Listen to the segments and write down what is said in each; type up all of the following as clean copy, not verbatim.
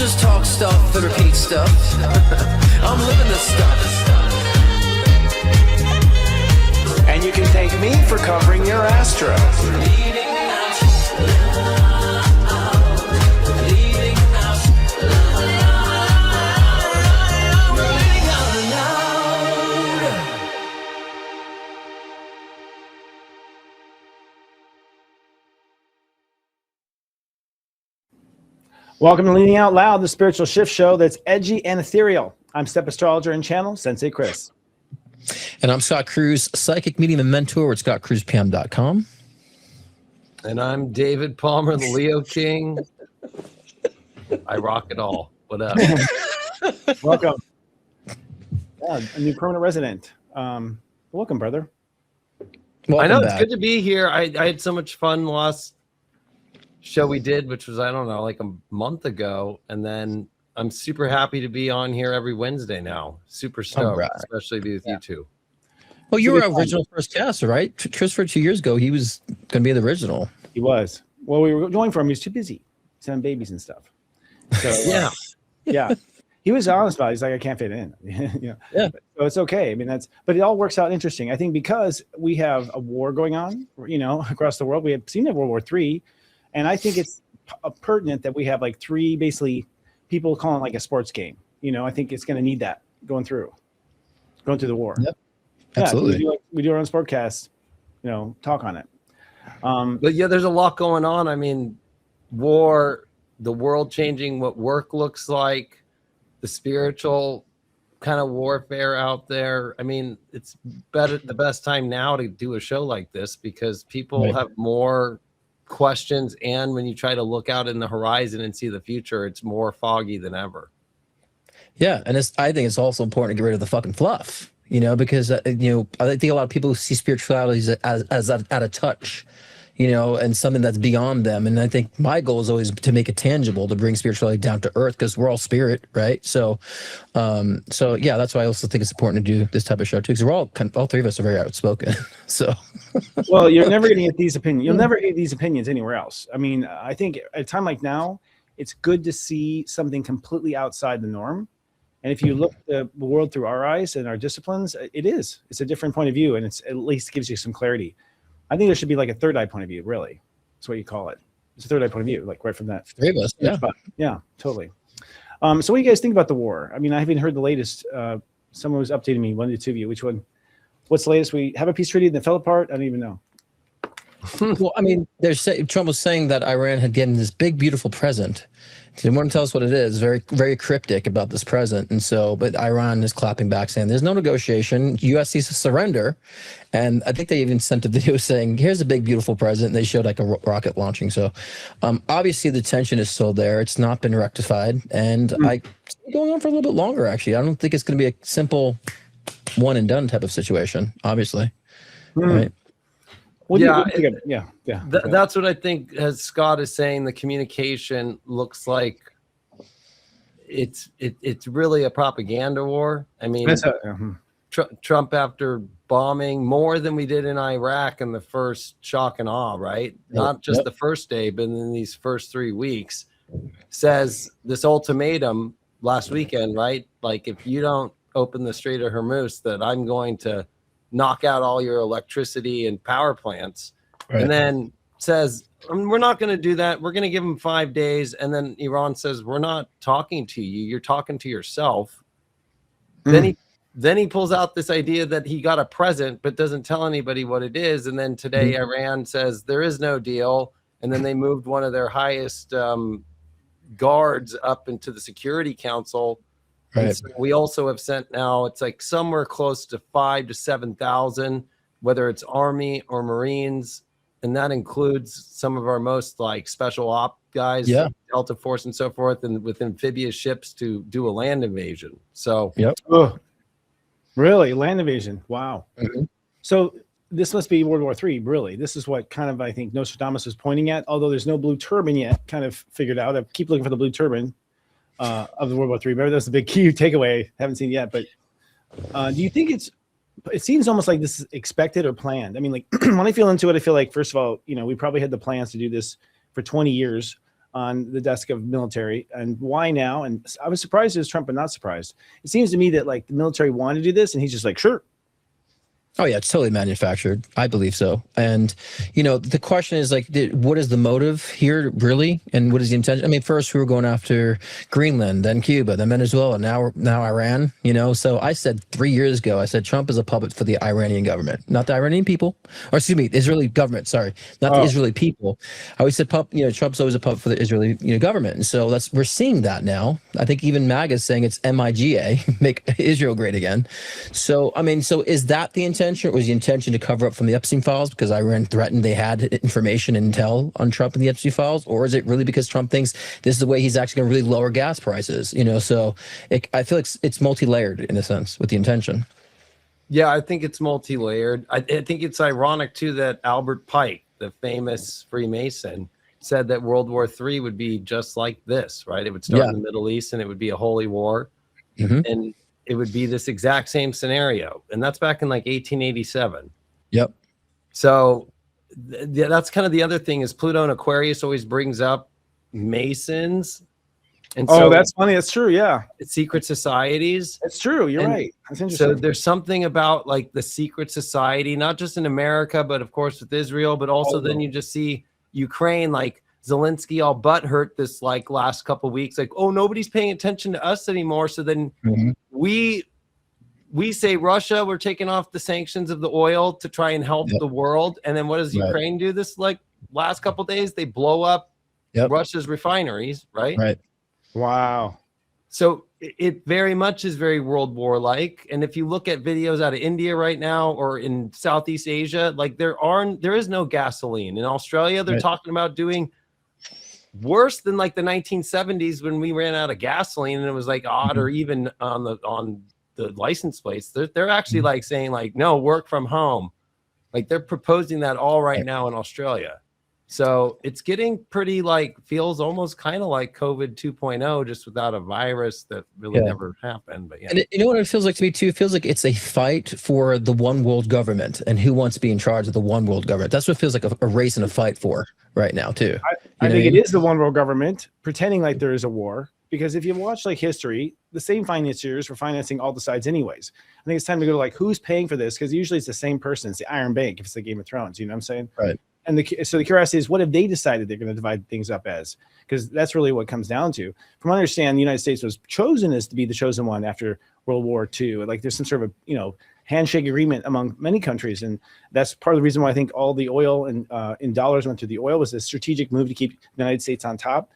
just talk stuff and repeat stuff. I'm living this stuff. And you can thank me for covering your Astro. Welcome to Leaning Out Loud, the spiritual shift show that's edgy and ethereal. I'm step astrologer and channel Sensei Chris. And I'm Scott Cruz, psychic medium and mentor at scottcruzpm.com. And I'm David Palmer, the Leo King. I rock it all. What up? Welcome. Yeah, a new permanent resident. Welcome, brother. Welcome I know back. It's good to be here. I had so much fun last show we did, which was, I don't know, like a month ago. And then I'm super happy to be on here every Wednesday now. Super stoked, right. Especially to be with you two. Well, you were our original first caster, right? Christopher 2 years ago, he was going to be the original. He was. Well, we were going for him. He was too busy. He's having babies and stuff. So, yeah. He was honest about it. He's like, I can't fit in. Yeah. So it's okay. I mean, but it all works out interesting. I think because we have a war going on, across the world. We have seen World War III. And I think it's pertinent that we have like three, basically, people calling it like a sports game. I think it's going to need that going through the war. Yep. Absolutely. So we do our own sportcast, talk on it. But yeah, there's a lot going on. I mean, war, the world changing, what work looks like, the spiritual kind of warfare out there. I mean, it's the best time now to do a show like this because people have more questions, and when you try to look out in the horizon and see the future, it's more foggy than ever. Yeah, and I think it's also important to get rid of the fucking fluff, because I think a lot of people see spirituality as out of touch, and something that's beyond them. And I think my goal is always to make it tangible, to bring spirituality down to earth, because we're all spirit, right? So yeah, that's why I also think it's important to do this type of show too, because we're all three of us are very outspoken. So, well, you're never going to get these opinions. You'll never get these opinions anywhere else. I mean, I think at a time like now, it's good to see something completely outside the norm. And if you look at the world through our eyes and our disciplines, it's a different point of view, and it's at least gives you some clarity. I think there should be like a third eye point of view, really. That's what you call it. It's a third eye point of view, like right from that. Three of us, yeah. Yeah, totally. So what do you guys think about the war? I mean, I haven't heard the latest. Someone was updating me, one of the two of you. Which one? What's the latest? We have a peace treaty that fell apart? I don't even know. Well, I mean, Trump was saying that Iran had given this big, beautiful present. He didn't want to tell us what it is. Very, very cryptic about this present. And so, but Iran is clapping back, saying there's no negotiation. U.S. needs to surrender. And I think they even sent a video saying, here's a big, beautiful present. And they showed like a rocket launching. So obviously the tension is still there. It's not been rectified. And it's going on for a little bit longer, actually. I don't think it's going to be a simple one and done type of situation, obviously. Right? That's what I think, as Scott is saying, the communication looks like it's really a propaganda war. I mean, Trump, after bombing more than we did in Iraq in the first shock and awe, right? Not just the first day, but in these first 3 weeks, says this ultimatum last weekend, right? Like, if you don't open the Strait of Hormuz, that I'm going to knock out all your electricity and power plants. Right. And then says, we're not going to do that. We're going to give them 5 days. And then Iran says, we're not talking to you. You're talking to yourself. Then he pulls out this idea that he got a present, but doesn't tell anybody what it is. And then today Iran says there is no deal. And then they moved one of their highest guards up into the Security Council. Right. So we also have sent now, it's like somewhere close to 5,000 to 7,000, whether it's Army or Marines. And that includes some of our most like special op guys, Delta Force and so forth, and with amphibious ships to do a land invasion. So, really? Land invasion. Wow. So this must be World War III, really. This is what kind of, I think, Nostradamus was pointing at, although there's no blue turban yet, kind of figured out. I keep looking for the blue turban of the World War III. Remember, that's the big key takeaway. Haven't seen it yet, but do you think it seems almost like this is expected or planned? I mean, like when I feel into it, I feel like, first of all, we probably had the plans to do this for 20 years. on the desk of military, and why now? And I was surprised it was Trump, but not surprised. It seems to me that like the military wanted to do this, and he's just like, sure. Oh yeah, it's totally manufactured. I believe so. And the question is like, what is the motive here really, and what is the intention? I mean, first we were going after Greenland, then Cuba, then Venezuela, now Iran. So I said 3 years ago, I said Trump is a puppet for the Iranian government, not the Iranian people, or excuse me, Israeli government. Sorry, not the Israeli people. I always said Trump's always a puppet for the Israeli government, and so we're seeing that now. I think even MAGA is saying it's MIGA, make Israel great again. So I mean, so is that the intention? Or was the intention to cover up from the Epstein files because Iran threatened they had information and intel on Trump and the Epstein files? Or is it really because Trump thinks this is the way he's actually going to really lower gas prices? So I feel like it's multi-layered in a sense with the intention. Yeah, I think it's multi-layered. I think it's ironic too that Albert Pike, the famous Freemason, said that World War III would be just like this, right? It would start in the Middle East and it would be a holy war. And it would be this exact same scenario. And that's back in like 1887. Yep. So that's kind of the other thing is Pluto and Aquarius always brings up Masons. And so that's funny. That's true. Yeah. Secret societies. That's true. You're right. That's interesting. So there's something about like the secret society, not just in America, but of course with Israel, but also then you just see Ukraine, like Zelensky all butthurt this like last couple of weeks, like, oh, nobody's paying attention to us anymore. So then we say Russia, we're taking off the sanctions of the oil to try and help the world. And then what does Ukraine do this like last couple of days? They blow up Russia's refineries, right? Right. Wow. So it very much is very World War like. And if you look at videos out of India right now or in Southeast Asia, like there is no gasoline. In Australia, they're talking about doing worse than like the 1970s when we ran out of gasoline and it was like odd, or even on the license plates. They're actually like saying like, no, work from home. Like they're proposing that all right now in Australia. So it's getting pretty like, feels almost kind of like COVID 2.0, just without a virus that really never happened. But and you know what it feels like to me too? It feels like it's a fight for the one world government and who wants to be in charge of the one world government. That's what it feels like a race and a fight for right now too. I think it is the one world government pretending like there is a war, because if you watch like history, the same financiers were financing all the sides anyways. I think it's time to go to like, who's paying for this? Because usually it's the same person. It's the Iron Bank if it's the Game of Thrones, you know what I'm saying? Right. And so the curiosity is, what have they decided they're going to divide things up as? Because that's really what it comes down to. From what I understand, the United States was chosen as to be the chosen one after World War II. Like there's some sort of handshake agreement among many countries, and that's part of the reason why I think all the oil and in dollars went to the oil was a strategic move to keep the United States on top.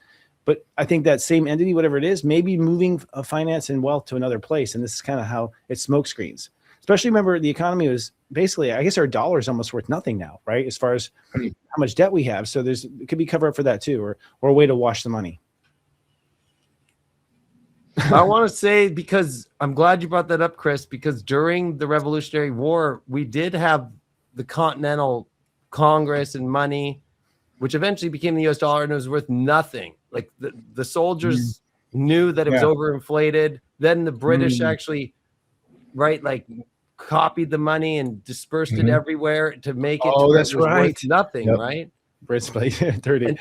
But I think that same entity, whatever it is, may be moving finance and wealth to another place, and this is kind of how it smoke screens. Especially remember the economy was basically, I guess our dollar is almost worth nothing now, right? As far as how much debt we have. So it could be cover up for that too, or a way to wash the money. I want to say, because I'm glad you brought that up, Chris, because during the Revolutionary War, we did have the Continental Congress and money, which eventually became the US dollar, and it was worth nothing. Like the soldiers knew that it was overinflated. Then the British actually, copied the money and dispersed it everywhere to make it that's right. worth nothing, right? Brits played 30.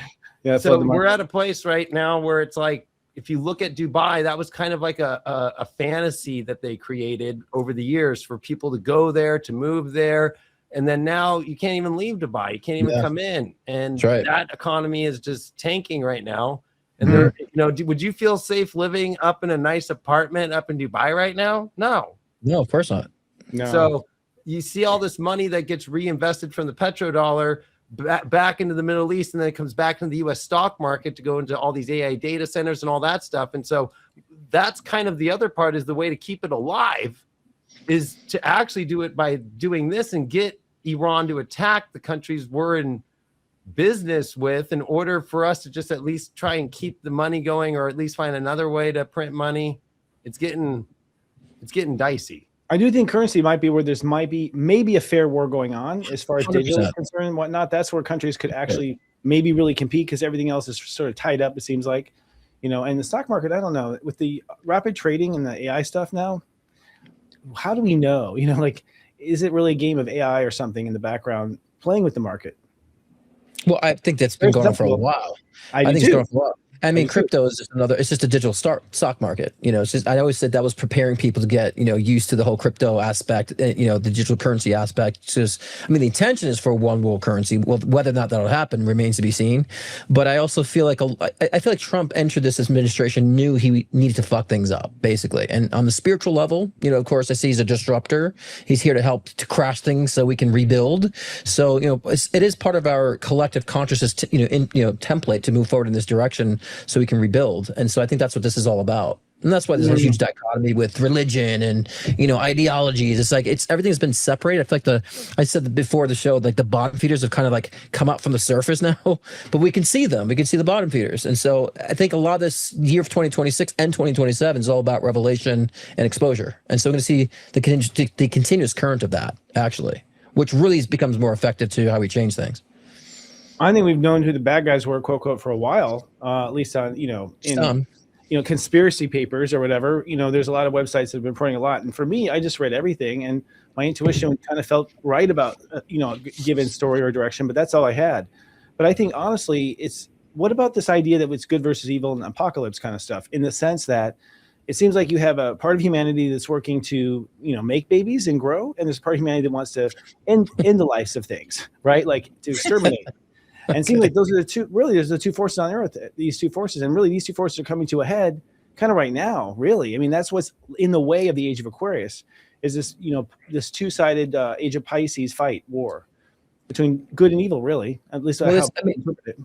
So we're at a place right now where it's like, if you look at Dubai, that was kind of like a fantasy that they created over the years for people to go there, to move there. And then now you can't even leave Dubai. You can't even come in. And that economy is just tanking right now. And would you feel safe living up in a nice apartment up in Dubai right now? No, of course not. No. So you see all this money that gets reinvested from the petrodollar back into the Middle East, and then it comes back into the U.S. stock market to go into all these AI data centers and all that stuff. And so that's kind of the other part, is the way to keep it alive is to actually do it by doing this and get Iran to attack the countries we're in business with, in order for us to just at least try and keep the money going, or at least find another way to print money. It's getting dicey. I do think currency might be where there's maybe a fair war going on as far as 100%. digital is concerned and whatnot. That's where countries could actually maybe really compete, because everything else is sort of tied up, it seems like, and the stock market, I don't know, with the rapid trading and the AI stuff now, how do we know, is it really a game of AI or something in the background playing with the market? Well, I think that's been going on for a while. I think do it's too. going on for a while. I mean, crypto is just it's just a digital stock market. It's just, I always said that was preparing people to get, used to the whole crypto aspect, the digital currency aspect. It's just, I mean, the intention is for one world currency. Well, whether or not that'll happen remains to be seen. But I also feel like, I feel like Trump entered this administration, knew he needed to fuck things up, basically. And on the spiritual level, of course, I see he's a disruptor. He's here to help to crash things so we can rebuild. So, it is part of our collective consciousness, template to move forward in this direction, so we can rebuild. And so I think that's what this is all about. And that's why there's a huge dichotomy with religion and, ideologies. It's like everything's been separated. I feel like I said that before the show, like the bottom feeders have kind of like come up from the surface now, but we can see them. We can see the bottom feeders. And so I think a lot of this year of 2026 and 2027 is all about revelation and exposure. And so we're going to see the continuous current of that, actually, which really becomes more effective to how we change things. I think we've known who the bad guys were, quote, quote, for a while, at least on, in conspiracy papers or whatever. There's a lot of websites that have been reporting a lot. And for me, I just read everything, and my intuition kind of felt right about, given story or direction, but that's all I had. But I think, honestly, what about this idea that it's good versus evil and apocalypse kind of stuff, in the sense that it seems like you have a part of humanity that's working to, make babies and grow, and there's a part of humanity that wants to end the lives of things, right? Like to exterminate. And it seems like those are there's the two forces on Earth, these two forces. And really, these two forces are coming to a head kind of right now, really. I mean, that's what's in the way of the age of Aquarius, is this, this two-sided age of Pisces war between good and evil, really. At least how I interpret it.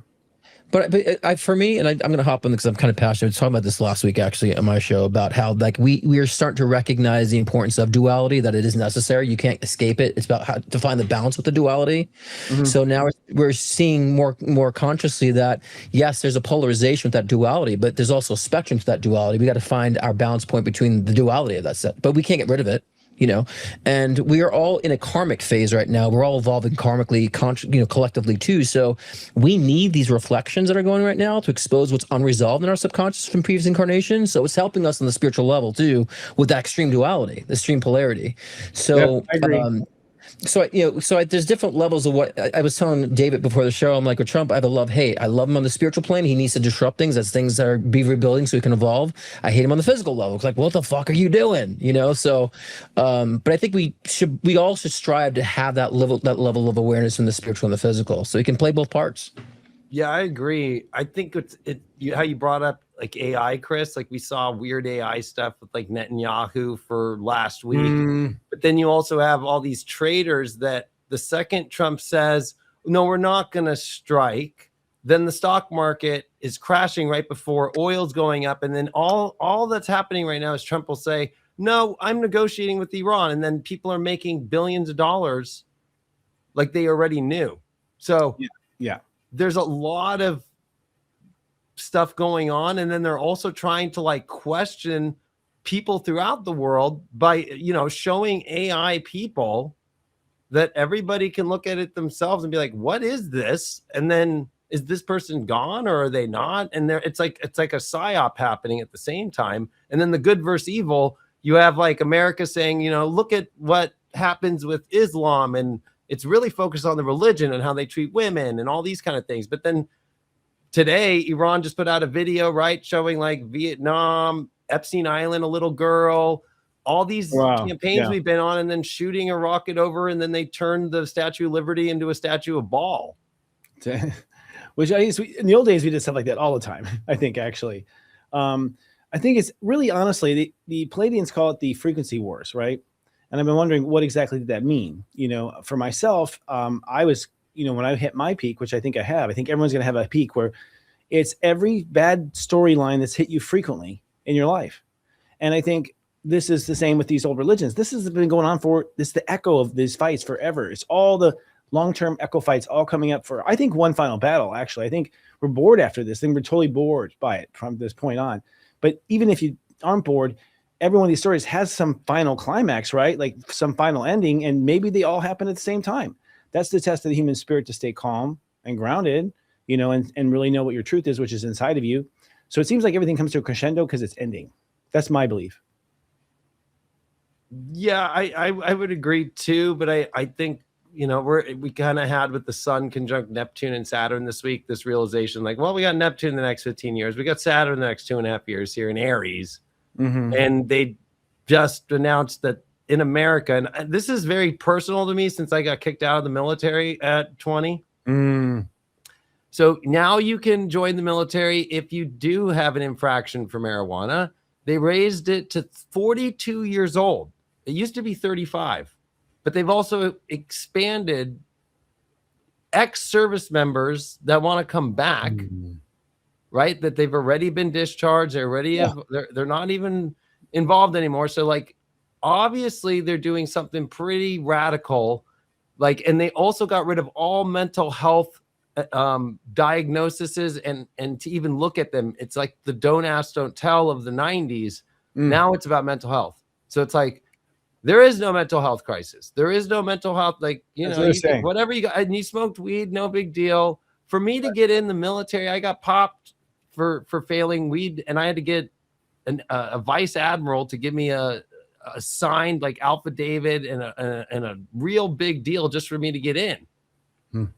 But for me, and I'm going to hop on because I'm kind of passionate. I was talking about this last week, actually, on my show, about how like we are starting to recognize the importance of duality, that it is necessary. You can't escape it. It's about how to find the balance with the duality. Mm-hmm. So now we're seeing more consciously that, yes, there's a polarization with that duality, but there's also a spectrum to that duality. We got to find our balance point between the duality of that set, but we can't get rid of it. And we are all in a karmic phase right now. We're all evolving karmically, collectively too. So we need these reflections that are going right now to expose what's unresolved in our subconscious from previous incarnations. So it's helping us on the spiritual level too, with that extreme duality, the extreme polarity. So I agree. So there's different levels of what I was telling David before the show. I'm like, with Trump, I have a love-hate. I love him on the spiritual plane. He needs to disrupt things as things are be rebuilding so he can evolve. I hate him on the physical level. It's like, what the fuck are you doing? So, but I think we all should strive to have that level of awareness in the spiritual and the physical, so he can play both parts. Yeah, I agree. I think how you brought up like AI, Chris, like we saw weird AI stuff with like Netanyahu for last week. But then you also have all these traders that the second Trump says, no, we're not going to strike, then the stock market is crashing right before oil's going up. And then all that's happening right now is Trump will say, no, I'm negotiating with Iran. And then people are making billions of dollars like they already knew. So yeah. There's a lot of stuff going on, and then they're also trying to like question people throughout the world by showing AI people that everybody can look at it themselves and be like, what is this? And then is this person gone or are they not? And it's like a psyop happening at the same time. And then the good versus evil, you have like America saying, look at what happens with Islam, and it's really focused on the religion and how they treat women and all these kind of things. But then today, Iran just put out a video, right, showing like Vietnam, Epstein Island, a little girl, all these campaigns we've been on, and then shooting a rocket over, and then they turned the Statue of Liberty into a statue of Baal. Which in the old days, we did stuff like that all the time, I think, actually. I think it's really, honestly, the Palladians call it the frequency wars, right? And I've been wondering, what exactly did that mean? For myself, I was, when I hit my peak, which I think I have, I think everyone's going to have a peak where it's every bad storyline that's hit you frequently in your life. And I think this is the same with these old religions. This has been going on this is the echo of these fights forever. It's all the long-term echo fights all coming up for, I think, one final battle, actually. I think we're bored after this thing. We're totally bored by it from this point on. But even if you aren't bored, every one of these stories has some final climax, right? Like some final ending, and maybe they all happen at the same time. That's the test of the human spirit, to stay calm and grounded, and really know what your truth is, which is inside of you. So it seems like everything comes to a crescendo because it's ending. That's my belief. Yeah, I would agree too, but I think we kind of had with the sun conjunct Neptune and Saturn this week, this realization, like, well, we got Neptune in the next 15 years. We got Saturn in the next 2.5 years here in Aries. Mm-hmm. And they just announced that in America, and this is very personal to me since I got kicked out of the military at 20. So now you can join the military if you do have an infraction for marijuana. They raised it to 42 years old. It used to be 35, but they've also expanded ex-service members that want to come back, right? That they've already been discharged. They're already they're not even involved anymore. So like, obviously they're doing something pretty radical. Like, and they also got rid of all mental health diagnoses and to even look at them. It's like the don't ask, don't tell of the 90s. Now it's about mental health. So it's like, there is no mental health crisis. There is no mental health. Like, whatever you got, and you smoked weed, no big deal. For me to get in the military, I got popped for failing weed, and I had to get a vice admiral to give me a signed like affidavit and a real big deal just for me to get in.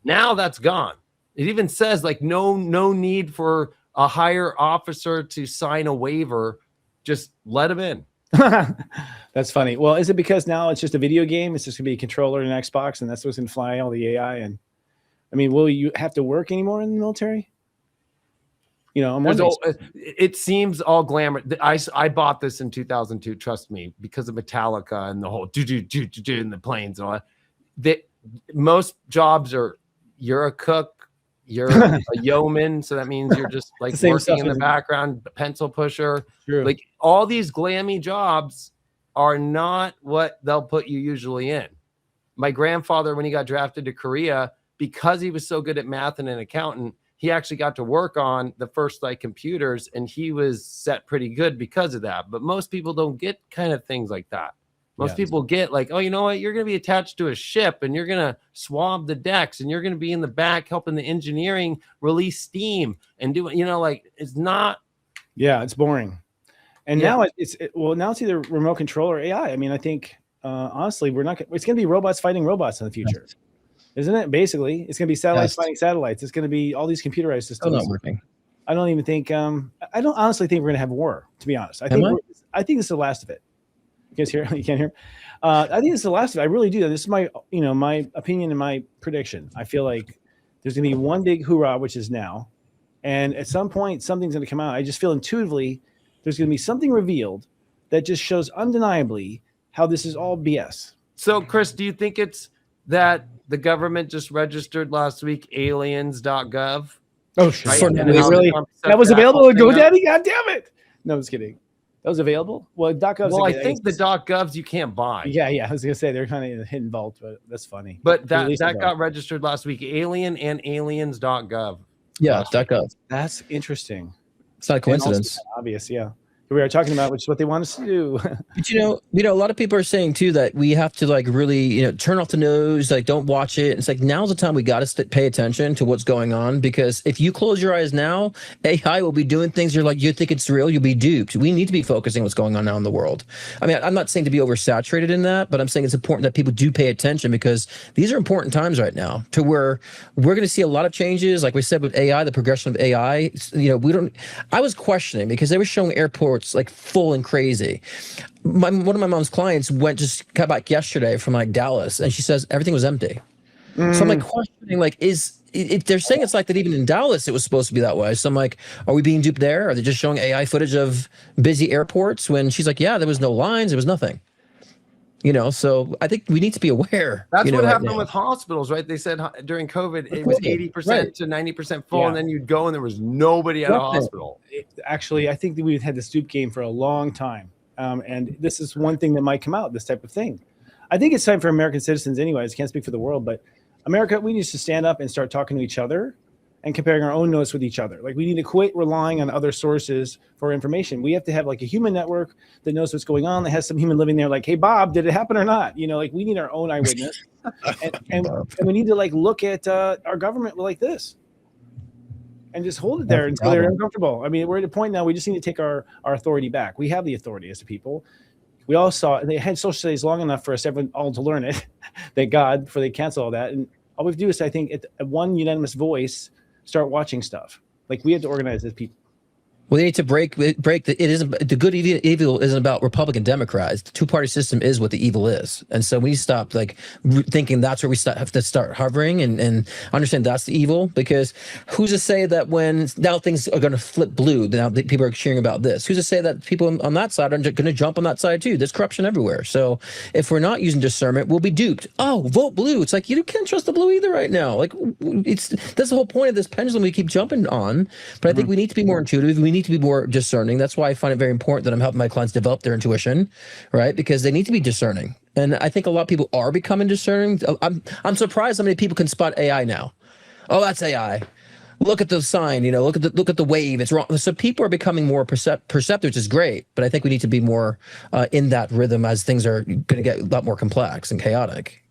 Now that's gone. It even says like no need for a higher officer to sign a waiver. Just let him in. That's funny. Well, is it because now it's just a video game? It's just gonna be a controller and an Xbox, and that's what's gonna fly all the AI? And I mean, will you have to work anymore in the military? It seems all glamour. I bought this in 2002. Trust me, because of Metallica and the whole do in the planes and all that. Most jobs are you're a cook, you're a yeoman, so that means you're just like working in the background, pencil pusher. True. Like all these glammy jobs are not what they'll put you usually in. My grandfather, when he got drafted to Korea, because he was so good at math and an accountant, he actually got to work on the first like computers, and he was set pretty good because of that. But most people don't get kind of things like that. Most people get like, oh, you know what? You're going to be attached to a ship and you're going to swab the decks and you're going to be in the back helping the engineering release steam and do it. Like it's not. Yeah, it's boring. And now it's either remote control or AI. I mean, I think honestly, it's going to be robots fighting robots in the future. Isn't it? Basically, it's going to be satellites fighting satellites. It's going to be all these computerized systems. Still not working. I don't even think. I don't honestly think we're going to have war. To be honest, I think this is the last of it. You guys hear? You can't hear? I think this is the last of it. I really do. This is my, my opinion and my prediction. I feel like there's going to be one big hoorah, which is now, and at some point something's going to come out. I just feel intuitively there's going to be something revealed that just shows undeniably how this is all BS. So, Chris, do you think it's that the government just registered last week aliens.gov? Oh, sure. Right? Really? That was available on GoDaddy? God damn it. No, I was kidding. That was available? Well, .gov's I think the .govs you can't buy. Yeah. I was going to say they're kind of in a hidden vault, but that's funny. But that got registered last week. Alien and aliens.gov. Yeah, .gov. That's interesting. It's not a coincidence. Obvious, yeah. We are talking about, which is what they want us to do. But a lot of people are saying too that we have to like really, turn off the news, like don't watch it. It's like now's the time we got to pay attention to what's going on, because if you close your eyes now, AI will be doing things you think it's real, you'll be duped. We need to be focusing on what's going on now in the world. I mean, I'm not saying to be oversaturated in that, but I'm saying it's important that people do pay attention, because these are important times right now to where we're going to see a lot of changes. Like we said with AI, the progression of AI, I was questioning because they were showing airports like full and crazy. One of my mom's clients got back yesterday from like Dallas, and she says everything was empty. So I'm like questioning, like, they're saying it's like that even in Dallas it was supposed to be that way. So I'm like, are we being duped there? Are they just showing AI footage of busy airports when she's like, yeah, there was no lines, there was nothing. So I think we need to be aware. That's what happened with hospitals, right? They said during COVID, it was 80% to 90% full, and then you'd go and there was nobody at a hospital. Actually, I think that we've had the stoop game for a long time. And this is one thing that might come out, this type of thing. I think it's time for American citizens anyways. I can't speak for the world, but America, we need to stand up and start talking to each other and comparing our own notes with each other. Like, we need to quit relying on other sources for information. We have to have like a human network that knows what's going on, that has some human living there. Like, hey, Bob, did it happen or not? Like, we need our own eyewitness. and we need to like look at our government like this and just hold it there until they're uncomfortable. I mean, we're at a point now, we just need to take our authority back. We have the authority as a people. we all saw, and they had social studies long enough for us everyone all to learn it. Thank God before they cancel all that. And all we have to do is, I think, at one unanimous voice, start watching stuff. Like we have to organize as people. We need to break the, it isn't the good evil isn't about Republican Democrats. The two-party system is what the evil is. And so we stop like thinking that's where we have to start hovering and understand that's the evil, because who's to say that when now things are going to flip blue, now people are cheering about this, who's to say that people on that side are going to jump on that side too? There's corruption everywhere. So if we're not using discernment, we'll be duped. Oh, vote blue. It's like, you can't trust the blue either right now. Like that's the whole point of this pendulum we keep jumping on. But I think we need to be more intuitive. We need to be more discerning. That's why I find it very important that I'm helping my clients develop their intuition, right? Because they need to be discerning. And I think a lot of people are becoming discerning. I'm surprised how many people can spot AI now. Oh, that's AI. Look at the sign, look at the wave. It's wrong. So people are becoming more perceptive, which is great. But I think we need to be more in that rhythm as things are going to get a lot more complex and chaotic,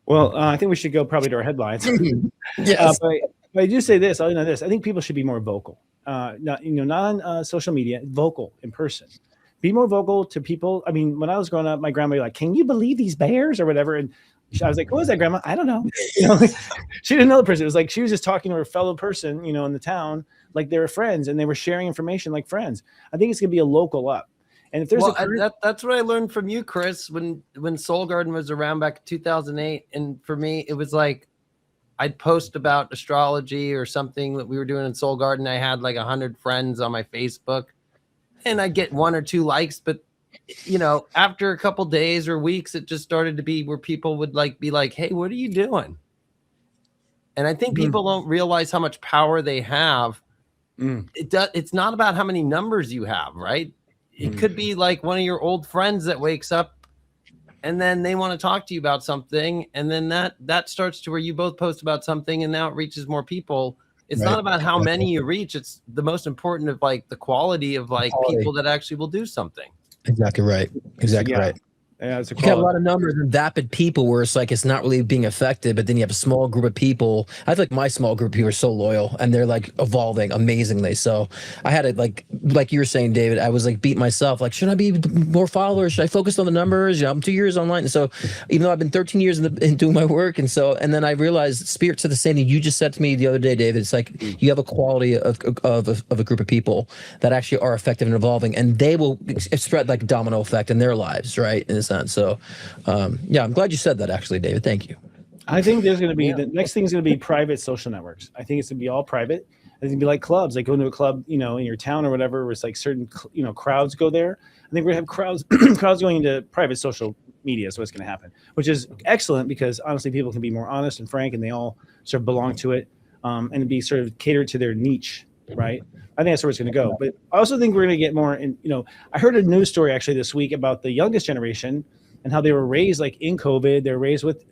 Well, I think we should go probably to our headlines. Yes. But I do say this. I'll know this. I think people should be more vocal. Not on social media. Vocal in person. Be more vocal to people. I mean, when I was growing up, my grandma would be like, "Can you believe these bears?" or whatever. And I was like, "What was that, Grandma?" I don't know. She didn't know the person. It was like she was just talking to her fellow person, in the town, like they were friends, and they were sharing information like friends. I think it's gonna be a local up. And if there's that's what I learned from you, Chris, when Soul Garden was around back in 2008, and for me, it was like, I'd post about astrology or something that we were doing in Soul Garden. I had like 100 friends on my Facebook, and I'd get 1 or 2 likes. But, after a couple days or weeks, it just started to be where people would be like, "Hey, what are you doing?" And I think people don't realize how much power they have. It's not about how many numbers you have, right? It could be like one of your old friends that wakes up and then they want to talk to you about something, and then that starts to where you both post about something, and now it reaches more people. It's not about how many you reach. It's the most important of the quality of people that actually will do something. Exactly right. Yeah, it's you got a lot of numbers and vapid people where it's like it's not really being affected, but then you have a small group of people. I feel like my small group of people are so loyal and they're evolving amazingly. So I had it like you were saying, David, I was beating myself, should I be more followers? Should I focus on the numbers? I'm 2 years online. And so even though I've been 13 years in doing my work, and then I realized Spirit said the same thing you just said to me the other day, David. It's like you have a quality of a group of people that actually are effective and evolving, and they will spread like a domino effect in their lives, right? In a sense. So, I'm glad you said that, actually, David. Thank you. I think there's going to be the next thing is going to be private social networks. I think it's going to be all private. It's going to be like clubs, like going to a club, in your town or whatever, where it's like certain, crowds go there. I think we're going to have crowds going into private social media. So what's going to happen, which is excellent because honestly, people can be more honest and frank, and they all sort of belong to it, and be sort of catered to their niche, right? I think that's where it's going to go. But I also think we're going to get more in, I heard a news story actually this week about the youngest generation and how they were raised in COVID. They're raised with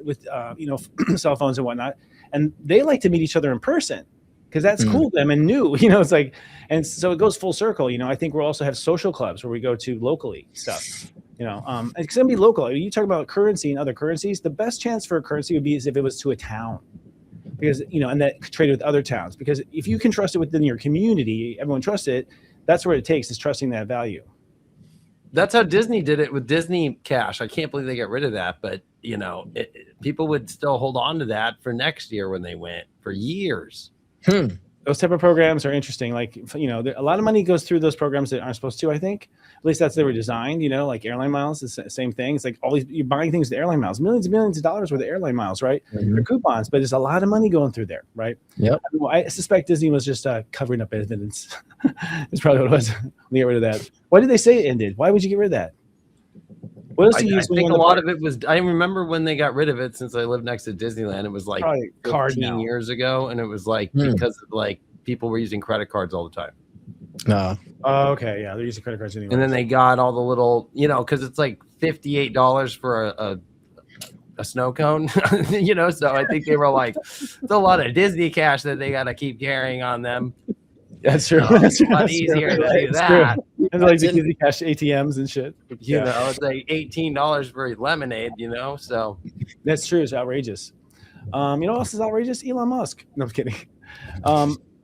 cell phones and whatnot. And they like to meet each other in person because that's cool to them and new, it's like, and so it goes full circle. I think we'll also have social clubs where we go to locally stuff, it's going to be local. You talk about currency and other currencies. The best chance for a currency would be as if it was to a town. Because, and that trade with other towns, because if you can trust it within your community, everyone trusts it. That's what it takes, is trusting that value. That's how Disney did it with Disney Cash. I can't believe they got rid of that, but people would still hold on to that for next year when they went for years. Those type of programs are interesting. A lot of money goes through those programs that aren't supposed to, I think. At least that's they were designed, like airline miles, it's the same thing. It's like you're buying things with airline miles, millions and millions of dollars worth of airline miles, right? They're coupons, but there's a lot of money going through there, right? Yep. I suspect Disney was just covering up evidence. It's probably what it was. Get rid of that. Why did they say it ended? Why would you get rid of that? What else do you use? I think a lot of it was, I remember when they got rid of it, since I lived next to Disneyland, it was 15 years ago. And it was because of people were using credit cards all the time. No. Oh, okay. Yeah. They're using credit cards anyway. And then they got all the little, cause it's $58 for a snow cone, so I think they were it's a lot of Disney cash that they got to keep carrying on them. That's true. It's a lot easier to do that. And the Disney cash ATMs and shit. It's $18 for lemonade, so. That's true. It's outrageous. You know what else is outrageous? Elon Musk. No, I'm kidding.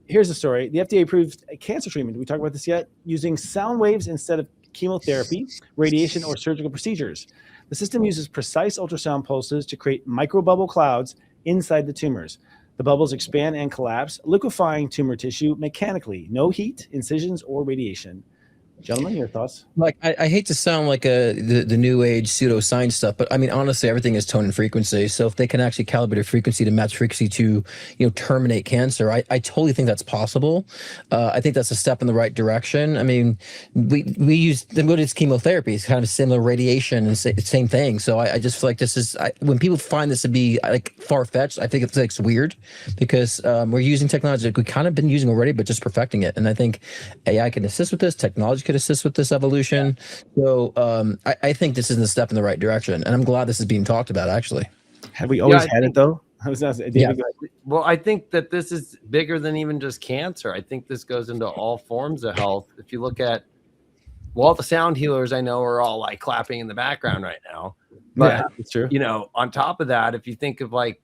Here's the story. The FDA approved a cancer treatment. Did we talk about this yet? Using sound waves instead of chemotherapy, radiation, or surgical procedures. The system uses precise ultrasound pulses to create microbubble clouds inside the tumors. The bubbles expand and collapse, liquefying tumor tissue mechanically. No heat, incisions, or radiation. Gentlemen, your thoughts? Like I hate to sound like the new age pseudoscience stuff, but I mean honestly, everything is tone and frequency. So if they can actually calibrate a frequency to match frequency to terminate cancer, I totally think that's possible. I think that's a step in the right direction. I mean, we use what is chemotherapy? It's kind of similar radiation and same thing. So I just feel like this is when people find this to be like far fetched, I think it's weird because we're using technology that we kind of been using already, but just perfecting it. And I think AI can assist with this. Technology could assist with this evolution. So I think this is a step in the right direction, and I'm glad this is being talked about. Actually, have we always had it though? Well, I think that this is bigger than even just cancer. I think this goes into all forms of health. If you look at, well, the sound healers I know are all like clapping in the background right now. But yeah, it's true. On top of that, if you think of like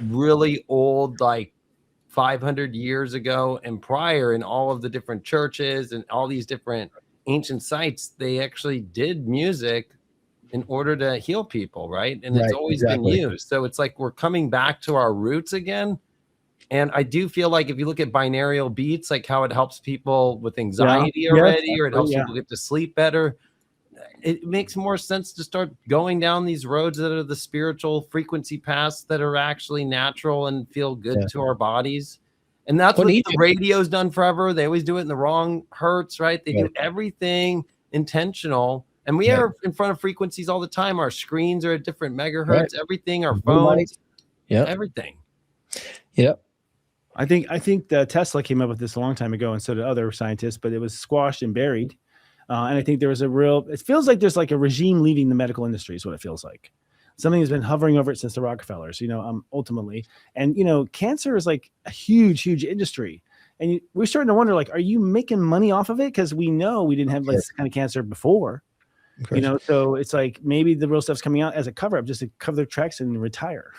really old, like 500 years ago and prior, in all of the different churches and all these different ancient sites, they actually did music in order to heal people, right? And it's always been used. So it's like we're coming back to our roots again. And I do feel like if you look at binaural beats, like how it helps people with anxiety already, or it helps people get to sleep better, it makes more sense to start going down these roads that are the spiritual frequency paths that are actually natural and feel good to our bodies. And that's what the radio's done forever. They always do it in the wrong hertz, right? They do everything intentional. And we are in front of frequencies all the time. Our screens are at different megahertz, everything, our phones, everything. Yep. I think the Tesla came up with this a long time ago, and so did other scientists, but it was squashed and buried. And I think there was it feels like there's like a regime leaving the medical industry is what it feels like. Something has been hovering over it since the Rockefellers, ultimately. And, cancer is like a huge, huge industry. And we're starting to wonder, like, are you making money off of it? Because we know we didn't have like this kind of cancer before, so it's like maybe the real stuff's coming out as a cover up just to cover their tracks and retire.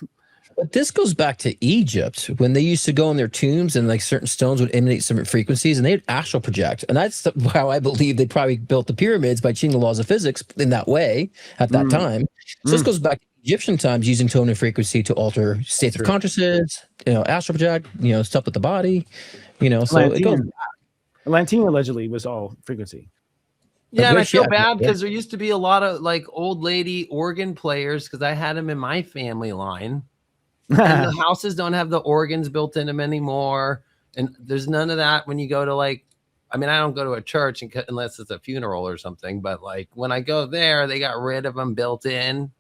But this goes back to Egypt when they used to go in their tombs and like certain stones would emanate certain frequencies and they would astral project. And that's how I believe they probably built the pyramids, by cheating the laws of physics in that way at that time. So this goes back to Egyptian times, using tone and frequency to alter states of consciousness, astral project, stuff with the body, so it goes back. Atlantean allegedly was all frequency. Yeah, and I feel bad because there used to be a lot of like old lady organ players because I had them in my family line. And the houses don't have the organs built in them anymore. And there's none of that when you go to I don't go to a church unless it's a funeral or something. But like when I go there, they got rid of them built in.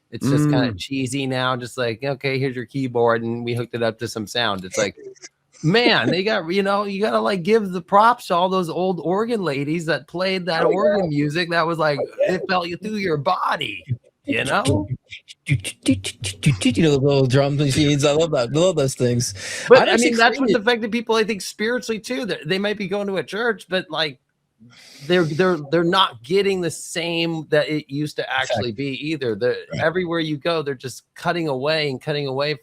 It's just kind of cheesy now. Just like, okay, here's your keyboard. And we hooked it up to some sound. It's like, man, they got, you got to like give the props to all those old organ ladies that played that organ music. That was like, it felt you through your body. The little drum machines. I love that. I love those things. But I mean, that's what's affected people, I think, spiritually too. They might be going to a church, but like they're not getting the same that it used to actually be either. Everywhere you go, they're just cutting away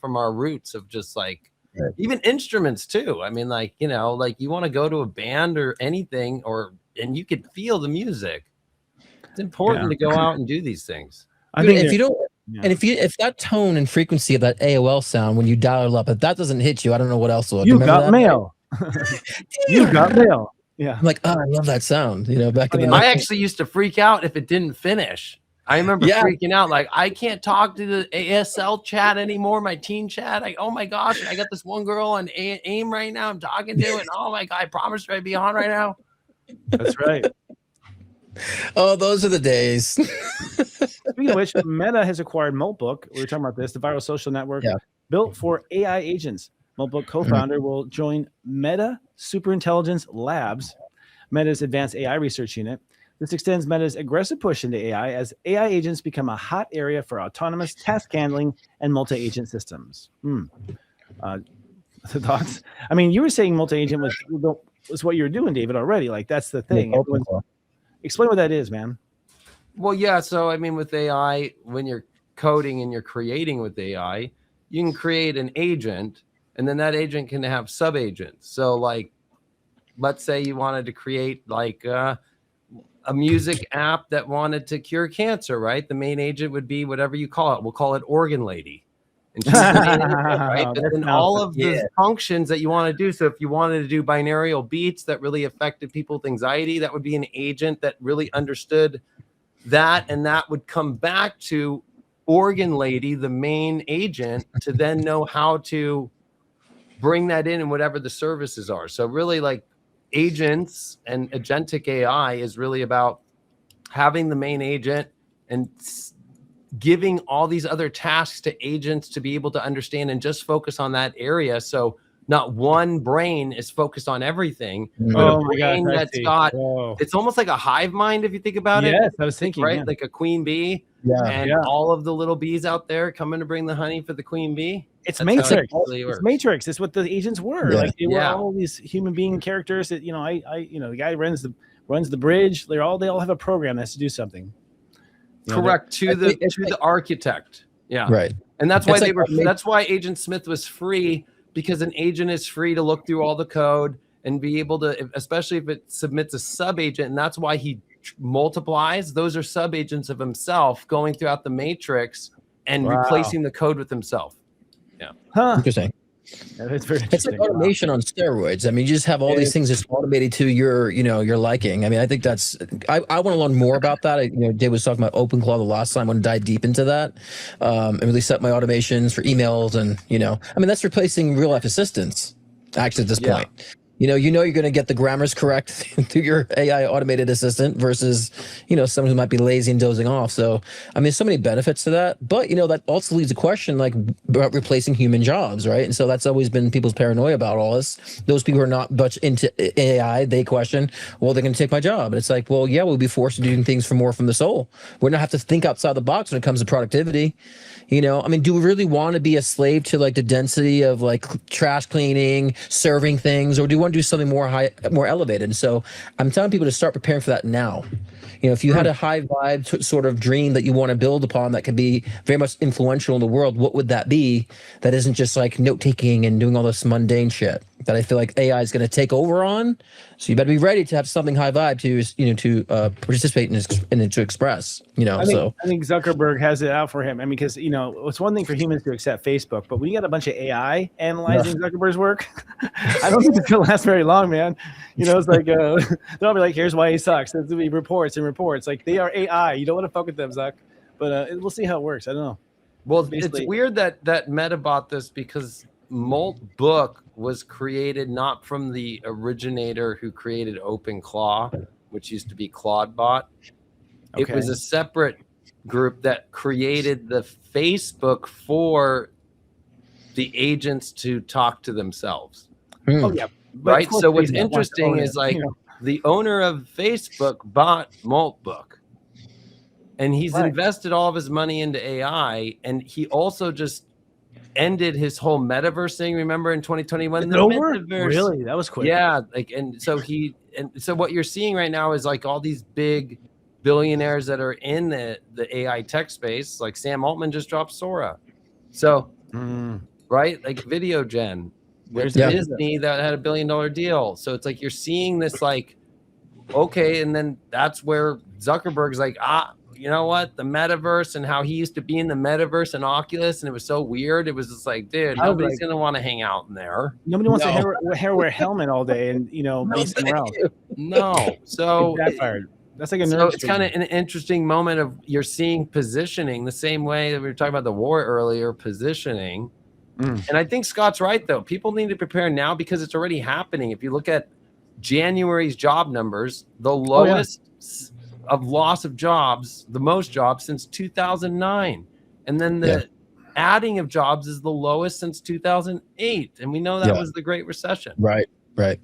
from our roots of just like even instruments too. I mean, like, like you want to go to a band or anything, and you can feel the music. It's important to go out and do these things. I think if you don't, and if that tone and frequency of that AOL sound when you dial it up, if that doesn't hit you, I don't know what else will. You got mail. You got mail. Yeah. I'm like, oh, I love that sound. Back in the I actually used to freak out if it didn't finish. I remember freaking out, like I can't talk to the ASL chat anymore, my teen chat. Oh my gosh, I got this one girl on AIM right now. I'm talking to, and oh my god, I promised her I'd be on right now. That's right. Oh, those are the days. Speaking of which, Meta has acquired Moltbook. We were talking about this, the viral social network built for AI agents. Moltbook co-founder will join Meta Superintelligence Labs, Meta's advanced AI research unit. This extends Meta's aggressive push into AI as AI agents become a hot area for autonomous task handling and multi-agent systems. The thoughts? I mean, you were saying multi-agent was what you were doing, David, already. Like, that's the thing. Explain what that is, man. Well, yeah. So, I mean, with AI, when you're coding and you're creating with AI, you can create an agent, and then that agent can have sub-agents. So, like, let's say you wanted to create, like, a music app that wanted to cure cancer, right? The main agent would be whatever you call it. We'll call it organ lady. And she's the main agent, right? But then all of the functions that you want to do. So if you wanted to do binaural beats that really affected people with anxiety, that would be an agent that really understood that. And that would come back to organ lady, the main agent, to then know how to bring that in and whatever the services are. So really, like, agents and agentic AI is really about having the main agent and giving all these other tasks to agents to be able to understand and just focus on that area. So not one brain is focused on everything, but a brain that's got, it's almost like a hive mind if you think about it. Yes, I was thinking, right? Like a queen bee, and all of the little bees out there coming to bring the honey for the queen bee. It's Matrix. It's Matrix. It's what the agents were. Like they were all these human being characters that, the guy runs the bridge. They all have a program that has to do something. Correct. To the architect. Yeah. Right. And that's why that's why Agent Smith was free, because an agent is free to look through all the code and be able to, especially if it submits a sub agent, and that's why he multiplies. Those are sub agents of himself going throughout the matrix and replacing the code with himself. Yeah. Interesting. It's like automation on steroids. I mean, you just have all these things that's automated to your liking. I mean, I think that's, I want to learn more about that. Dave was talking about OpenClaw the last time. I want to dive deep into that and really set my automations for emails. And, I mean, that's replacing real life assistants actually at this point. You're going to get the grammars correct through your AI automated assistant versus, someone who might be lazy and dozing off. So, I mean, so many benefits to that. But, that also leads a question like about replacing human jobs, right? And so that's always been people's paranoia about all this. Those people who are not much into AI, they question, well, they're going to take my job. And it's like, well, yeah, we'll be forced to do things for more from the soul. We're going to have to think outside the box when it comes to productivity. I mean, do we really want to be a slave to like the density of like trash cleaning, serving things, or do we want to do something more elevated? And so I'm telling people to start preparing for that now. If you had a high vibe sort of dream that you want to build upon that could be very much influential in the world, what would that be? That isn't just like note taking and doing all this mundane shit that I feel like AI is going to take over on. So you better be ready to have something high vibe to participate and to express. I think Zuckerberg has it out for him. I mean, because it's one thing for humans to accept Facebook, but when you got a bunch of AI analyzing Zuckerberg's work, I don't think it's gonna last very long, man. It's like they'll be like, here's why he sucks. There's gonna be reports. Like they are AI. You don't want to fuck with them, Zuck. But we'll see how it works. I don't know. Well, basically, it's weird that Meta bought this because Molt Book was created not from the originator who created OpenClaw, which used to be Claudebot. It was a separate group that created the Facebook for the agents to talk to themselves. Oh yeah, right. So what's interesting is like the owner of Facebook bought Molt Book, and he's invested all of his money into AI, and he also just ended his whole metaverse thing. Remember in 2021, the metaverse, really, that was quick. Yeah, so what you're seeing right now is like all these big billionaires that are in the AI tech space, like Sam Altman just dropped Sora. So right, like Videogen, with Disney that had $1 billion deal. So it's like you're seeing this like, okay, and then that's where Zuckerberg's like, you know what, the metaverse and how he used to be in the metaverse and Oculus, and it was so weird. It was just like, dude, nobody's gonna want to hang out in there. Nobody wants to wear a helmet all day and be somewhere else. No, so it backfired. That's like a so it's kind of an interesting moment of you're seeing positioning the same way that we were talking about the war earlier, positioning. And I think Scott's right though. People need to prepare now because it's already happening. If you look at January's job numbers, the lowest of loss of jobs, the most jobs since 2009, and then the adding of jobs is the lowest since 2008, and we know that was the Great Recession. Right. I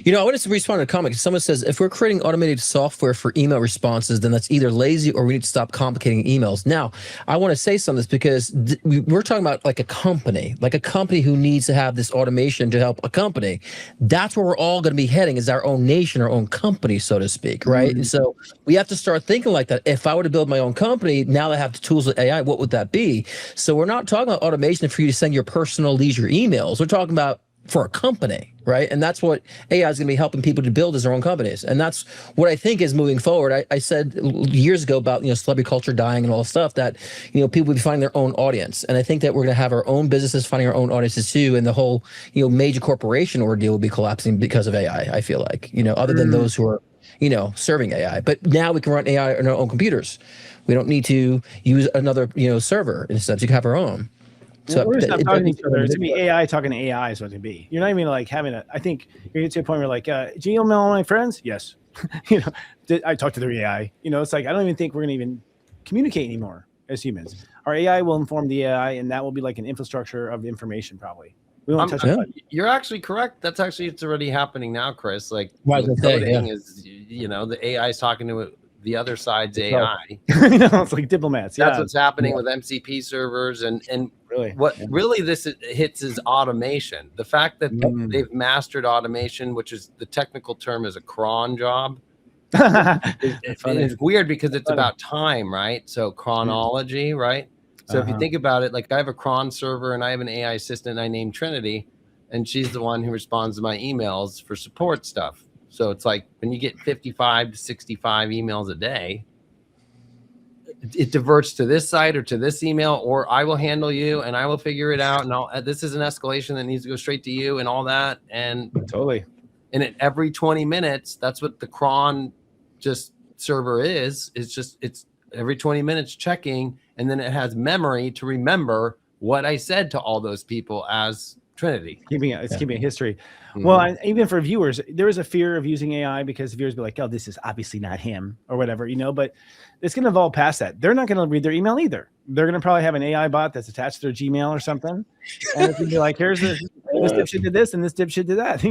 wanted to respond to a comment. Someone says, if we're creating automated software for email responses, then that's either lazy or we need to stop complicating emails. Now, I want to say something because we're talking about like a company who needs to have this automation to help a company. That's where we're all going to be heading, is our own nation, our own company, so to speak, right? And so we have to start thinking like that. If I were to build my own company, now that I have the tools of AI, what would that be? So we're not talking about automation for you to send your personal leisure emails. We're talking about for a company, right? And that's what AI is going to be helping people to build as their own companies. And that's what I think is moving forward. I said years ago about, celebrity culture dying and all this stuff that, people will be finding their own audience. And I think that we're going to have our own businesses finding our own audiences too. And the whole, major corporation ordeal will be collapsing because of AI, I feel like, other than those who are, serving AI. But now we can run AI on our own computers. We don't need to use another, server. Instead, you can have our own. So we're just not talking to each other. It's gonna be AI talking to AI is what it's gonna be. You're not even like having I think you're getting to a point where like, do you email all my friends? Yes. I talk to their AI. It's like I don't even think we're gonna even communicate anymore as humans. Our AI will inform the AI, and that will be like an infrastructure of information probably. We won't touch it. You're actually correct. That's actually it's already happening now, Chris. Like coding is the AI is talking to the other side's AI. It's like diplomats. That's what's happening with MCP servers, and really what really this hits is automation. The fact that they've mastered automation, which is the technical term is a cron job. It's weird because it's about time, right? So chronology, right? So if you think about it, like I have a cron server and I have an AI assistant I named Trinity, and she's the one who responds to my emails for support stuff. So it's like when you get 55 to 65 emails a day, it diverts to this site or to this email, or I will handle you and I will figure it out. And this is an escalation that needs to go straight to you and all that. And totally. And at every 20 minutes, that's what the cron server is. It's every 20 minutes checking. And then it has memory to remember what I said to all those people as Trinity. Keeping a history. Well, and even for viewers, there is a fear of using AI because viewers be like, oh, this is obviously not him or whatever, but it's going to evolve past that. They're not going to read their email either. They're going to probably have an AI bot that's attached to their Gmail or something. And it's going to be like, here's this dipshit did this and this dipshit did that,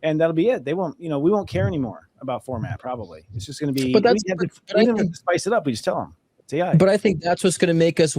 and that'll be it. They won't, we won't care anymore about format probably. It's just going to be, we have to spice it up. We just tell them. AI. But I think that's what's going to make us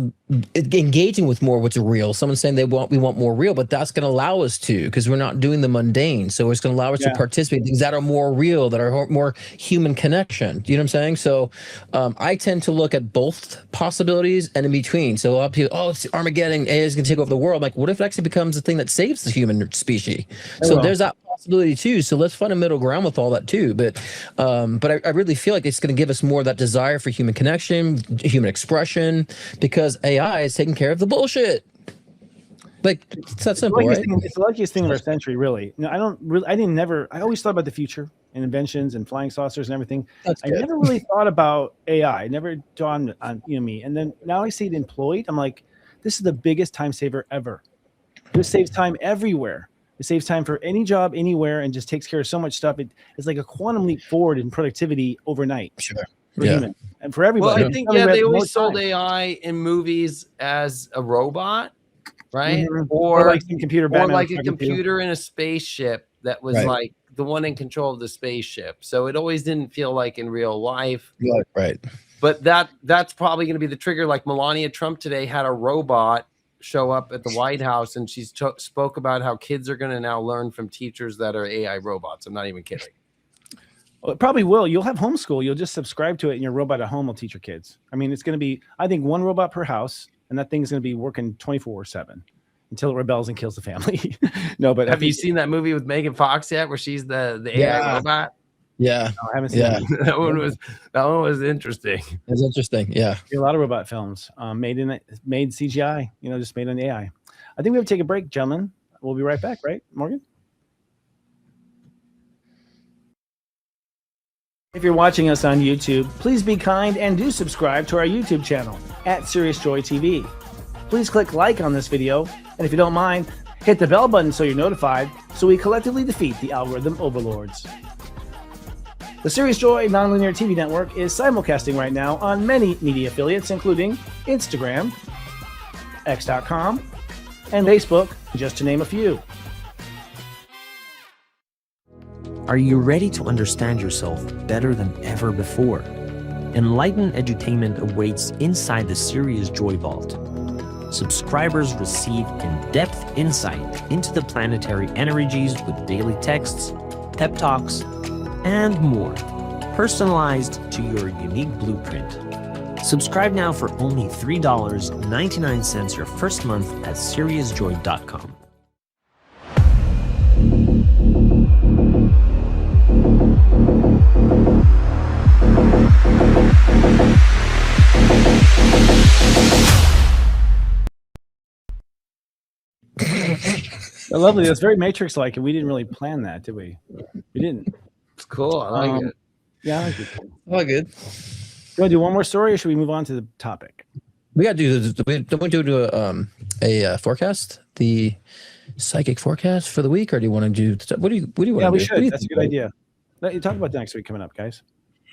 engaging with more what's real. Someone's saying we want more real, but that's going to allow us to, because we're not doing the mundane. So it's going to allow us to participate in things that are more real, that are more human connection. You know what I'm saying? So I tend to look at both possibilities and in between. So a lot of people, it's Armageddon, AI is going to take over the world. Like, what if it actually becomes the thing that saves the human species? So there's that possibility too. So let's find a middle ground with all that too. But I really feel like it's going to give us more of that desire for human connection, human expression, because AI is taking care of the bullshit. Like, it's that simple, right? It's the luckiest thing of our century, really. I always thought about the future and inventions and flying saucers and everything. I never really thought about AI. It never dawned on me. And then now I see it employed. I'm like, this is the biggest time saver ever. This saves time everywhere. It saves time for any job anywhere and just takes care of so much stuff. It's like a quantum leap forward in productivity overnight. Sure. For human and for everybody. Well, I think they always sold AI in movies as a robot, right? Or like some computer, or like a computer in a spaceship that was like the one in control of the spaceship. So it always didn't feel like in real life. Right. But that's probably going to be the trigger. Like Melania Trump today had a robot show up at the White House, and she spoke about how kids are going to now learn from teachers that are AI robots. I'm not even kidding. Well, it probably will. You'll have homeschool. You'll just subscribe to it, and your robot at home will teach your kids. I mean, it's going to be, I think, one robot per house, and that thing's going to be working 24/7 until it rebels and kills the family. No, but have you seen that movie with Megan Fox yet, where she's the AI robot? Yeah, no, I haven't seen that. That one was interesting. It's interesting. Yeah, a lot of robot films made CGI. Just made on AI. I think we have to take a break, gentlemen. We'll be right back. Right, Morgan? If you're watching us on YouTube, please be kind and do subscribe to our YouTube channel at Serious Joy TV. Please click like on this video, and if you don't mind, hit the bell button so you're notified, so we collectively defeat the algorithm overlords. The Serious Joy Nonlinear TV Network is simulcasting right now on many media affiliates, including Instagram, X.com, and Facebook, just to name a few. Are you ready to understand yourself better than ever before? Enlightened edutainment awaits inside the Serious Joy Vault. Subscribers receive in-depth insight into the planetary energies with daily texts, pep talks, and more, personalized to your unique blueprint. Subscribe now for only $3.99 your first month at SeriousJoy.com. Lovely. That's very Matrix-like, and we didn't really plan that, did we? We didn't. It's cool. I like it. Yeah, I like it. All good. Do you want to do one more story, or should we move on to the topic? We got to do this. Don't we do a forecast, the psychic forecast for the week, or do you want to do? What do you want to do? Yeah, we should. That's a good idea. Let you talk about next week coming up, guys.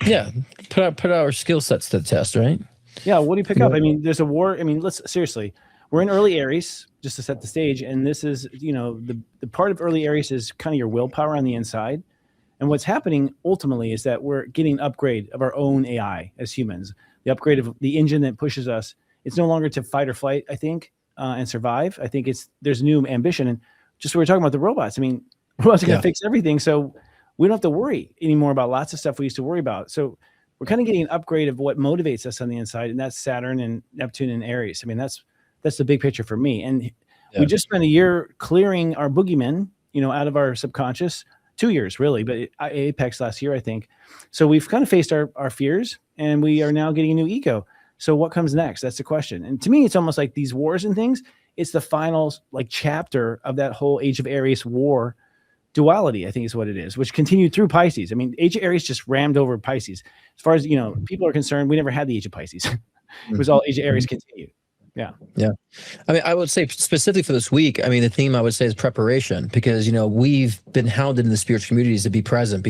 Yeah, put our skill sets to the test, right? Yeah. What do you pick up? I mean, there's a war. I mean, let's seriously. We're in early Aries, just to set the stage, and this is, the part of early Aries is kind of your willpower on the inside. And what's happening ultimately is that we're getting an upgrade of our own AI as humans. The upgrade of the engine that pushes us. It's no longer to fight or flight, I think, and survive. I think there's new ambition. And just we were talking about the robots. I mean, robots are going to fix everything, so we don't have to worry anymore about lots of stuff we used to worry about. So we're kind of getting an upgrade of what motivates us on the inside, and that's Saturn and Neptune and Aries. I mean, that's the big picture for me. And we just spent a year clearing our boogeymen, out of our subconscious. 2 years, really, but Apex last year, I think. So we've kind of faced our fears, and we are now getting a new ego. So what comes next? That's the question. And to me, it's almost like these wars and things. It's the final chapter of that whole Age of Aries war duality, I think is what it is, which continued through Pisces. I mean, Age of Aries just rammed over Pisces. As far as, people are concerned, we never had the Age of Pisces. It was all Age of Aries continued. Yeah. Yeah. I mean, I would say specifically for this week, I mean, the theme I would say is preparation, because, we've been hounded in the spiritual communities to be present,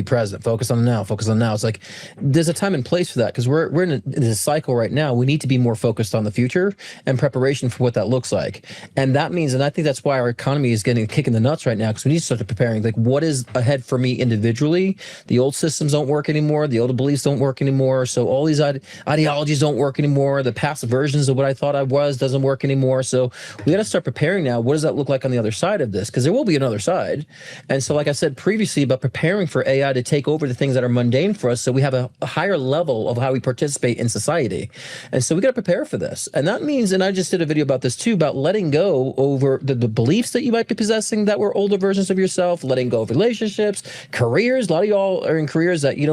focus on the now, focus on the now. It's like, there's a time and place for that, because we're in this cycle right now. We need to be more focused on the future and preparation for what that looks like. And that means, and I think that's why our economy is getting a kick in the nuts right now, because we need to start preparing, like, what is ahead for me individually? The old systems don't work anymore. The old beliefs don't work anymore. So all these ideologies don't work anymore. The past versions of what I thought I was doesn't work anymore. So we got to start preparing now. What does that look like on the other side of this? Because there will be another side. And so, like I said previously, about preparing for AI to take over the things that are mundane for us, so we have a higher level of how we participate in society. And so we got to prepare for this. And that means, and I just did a video about this too, about letting go over the beliefs that you might be possessing that were older versions of yourself, letting go of relationships, careers. A lot of y'all are in careers that you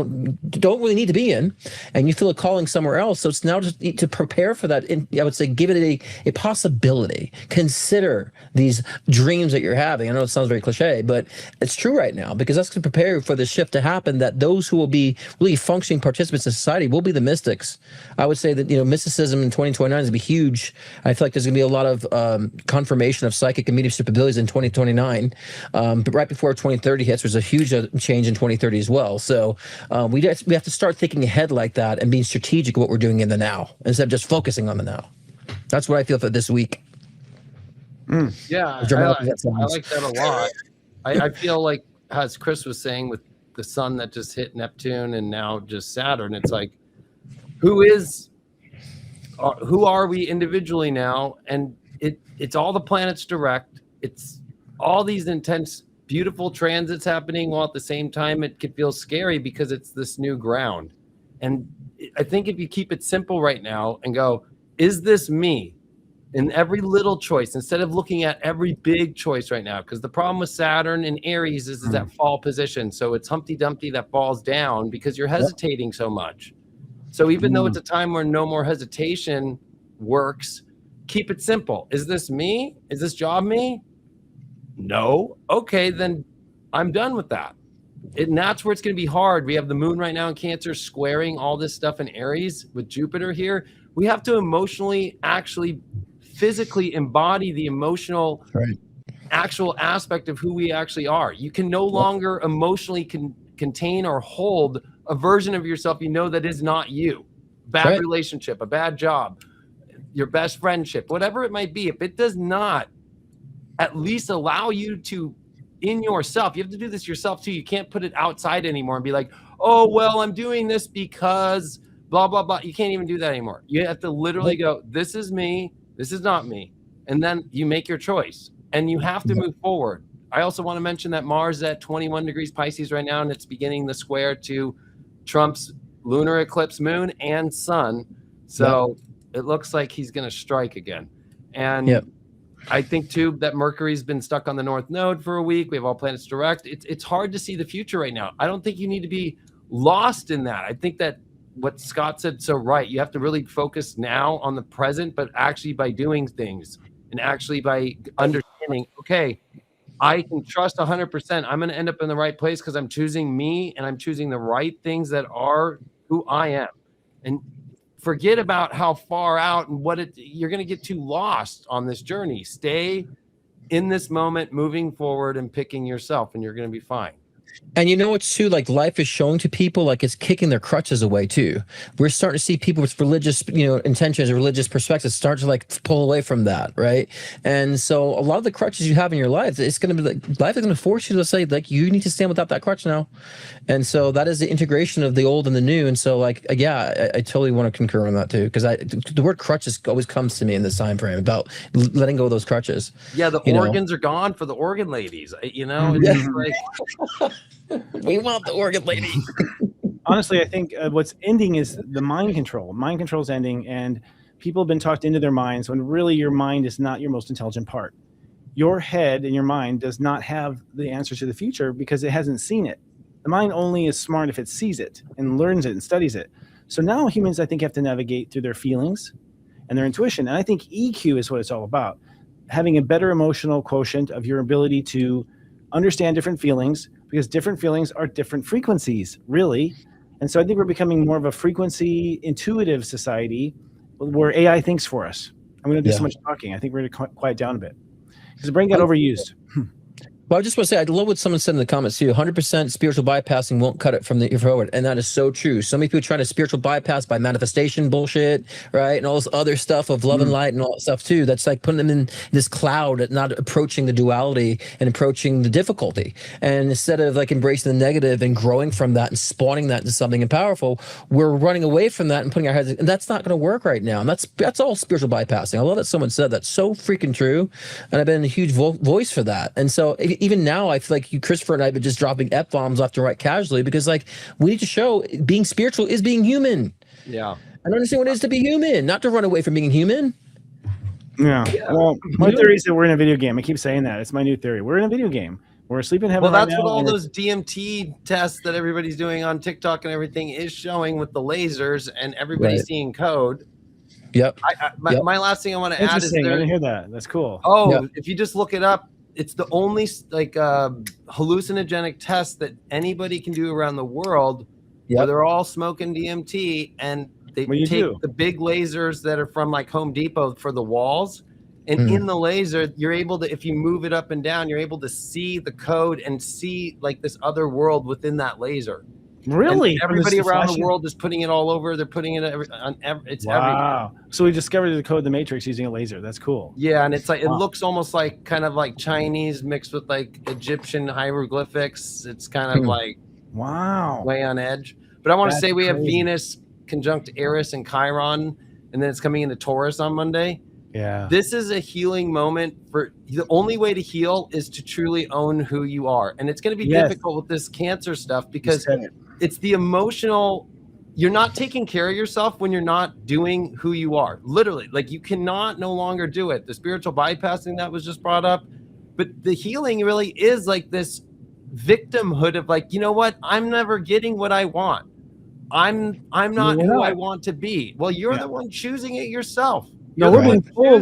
don't really need to be in, and you feel a calling somewhere else. So it's now just to prepare for that. I would say give it a possibility. Consider these dreams that you're having. I know it sounds very cliche, but it's true right now, because that's going to prepare you for the shift to happen, that those who will be really functioning participants in society will be the mystics. I would say that, mysticism in 2029 is going to be huge. I feel like there's going to be a lot of confirmation of psychic and mediumship abilities in 2029. But right before 2030 hits, there's a huge change in 2030 as well. So we have to start thinking ahead like that and being strategic of what we're doing in the now, instead of just focusing on the now. That's what I feel for this week. Yeah, I like that a lot. I feel like, as Chris was saying, with the sun that just hit Neptune and now just Saturn, it's like, who are we individually now? And it's all the planets direct. It's all these intense, beautiful transits happening, while at the same time it could feel scary because it's this new ground. And I think if you keep it simple right now and go, is this me? In every little choice, instead of looking at every big choice right now, because the problem with Saturn and Aries is that fall position. So it's Humpty Dumpty that falls down because you're hesitating so much. So even though it's a time where no more hesitation works, keep it simple. Is this me? Is this job me? No. Okay, then I'm done with that. And that's where it's going to be hard. We have the moon right now in Cancer squaring all this stuff in Aries with Jupiter here. We have to emotionally, actually, physically embody the emotional, actual aspect of who we actually are. You can no longer emotionally contain or hold a version of yourself that is not you. Bad relationship, a bad job, your best friendship, whatever it might be. If it does not at least allow you to, in yourself, you have to do this yourself too. You can't put it outside anymore and be like, oh, well, I'm doing this because blah, blah, blah. You can't even do that anymore. You have to literally go, this is me. This is not me. And then you make your choice and you have to move forward. I also want to mention that Mars is at 21 degrees Pisces right now, and it's beginning the square to Trump's lunar eclipse moon and sun. So it looks like he's going to strike again. And I think too that Mercury's been stuck on the North Node for a week. We have all planets direct. It's hard to see the future right now. I don't think you need to be lost in that. I think that what Scott said so right. You have to really focus now on the present, but actually by doing things and actually by understanding, okay, I can trust 100%. I'm going to end up in the right place because I'm choosing me and I'm choosing the right things that are who I am. And forget about how far out and you're going to get too lost on this journey. Stay in this moment, moving forward and picking yourself, and you're going to be fine. And you know what's too, like life is showing to people, like it's kicking their crutches away too. We're starting to see people with religious, intentions or religious perspectives start to like pull away from that, right? And so a lot of the crutches you have in your life, it's going to be like, life is going to force you to say like, you need to stand without that crutch now. And so that is the integration of the old and the new. And so like, yeah, I totally want to concur on that too. Because the word crutches always comes to me in this time frame about letting go of those crutches. Yeah, the organs are gone for the organ ladies. It's just like... We want the organ lady. Honestly, I think what's ending is the mind control. Mind control is ending, and people have been talked into their minds when really your mind is not your most intelligent part. Your head and your mind does not have the answer to the future because it hasn't seen it. The mind only is smart if it sees it and learns it and studies it. So now humans, I think, have to navigate through their feelings and their intuition. And I think EQ is what it's all about. Having a better emotional quotient of your ability to understand different feelings, because different feelings are different frequencies, really. And so I think we're becoming more of a frequency intuitive society where AI thinks for us. I'm going to do so much talking. I think we're going to quiet down a bit because the brain got overused. Well, I just want to say, I love what someone said in the comments too. 100% spiritual bypassing won't cut it from the forward, and that is so true. So many people try to spiritual bypass by manifestation bullshit, right, and all this other stuff of love and light and all that stuff too. That's like putting them in this cloud, not approaching the duality and approaching the difficulty. And instead of like embracing the negative and growing from that and spawning that into something powerful, we're running away from that and putting our heads. And that's not going to work right now. And that's all spiritual bypassing. I love that someone said that's so freaking true, and I've been a huge voice for that. And so even now, I feel like you, Christopher, and I have been just dropping F-bombs left and right casually because, like, we need to show being spiritual is being human. Yeah. I don't understand what it is to be human, not to run away from being human. Yeah. Well, my theory is that we're in a video game. I keep saying that. It's my new theory. We're in a video game. We're asleep in heaven. Well, that's what all those DMT tests that everybody's doing on TikTok and everything is showing with the lasers, and everybody's seeing code. Yep. My last thing I want to add is I didn't hear that. That's cool. Oh, if you just look it up, it's the only hallucinogenic test that anybody can do around the world where they're all smoking DMT, and they take the big lasers that are from like Home Depot for the walls, and in the laser, you're able to, if you move it up and down, you're able to see the code and see like this other world within that laser. Really? And everybody around the world is putting it all over. They're putting it on it's everywhere. So we discovered the code of the Matrix using a laser. That's cool. Yeah, and it's like it looks almost like kind of like Chinese mixed with like Egyptian hieroglyphics. It's kind of like way on edge. But I want to say we have Venus conjunct Eris and Chiron, and then it's coming into Taurus on Monday. Yeah. This is a healing moment. For the only way to heal is to truly own who you are. And it's going to be difficult with this cancer stuff because it's the emotional. You're not taking care of yourself when you're not doing who you are. Literally, like you cannot no longer do it. The spiritual bypassing that was just brought up, but the healing really is like this victimhood of like, you know what? I'm never getting what I want. I'm not who I want to be. Well, you're the one choosing it yourself. No, we're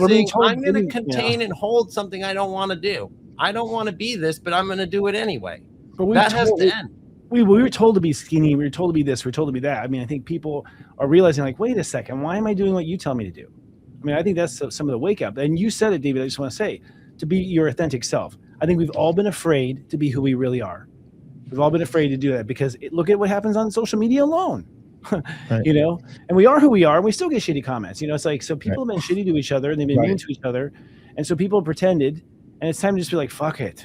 being told. I'm going to contain and hold something I don't want to do. I don't want to be this, but I'm going to do it anyway. But that has to end. We were told to be skinny. We were told to be this. We were told to be that. I mean, I think people are realizing like, wait a second, why am I doing what you tell me to do? I mean, I think that's some of the wake up. And you said it, David. I just want to say, to be your authentic self. I think we've all been afraid to be who we really are. We've all been afraid to do that because look at what happens on social media alone. You know, and we are who we are, and we still get shitty comments. You know, it's like, so people have been shitty to each other, and they've been mean to each other, and so people pretended, and it's time to just be like, fuck it.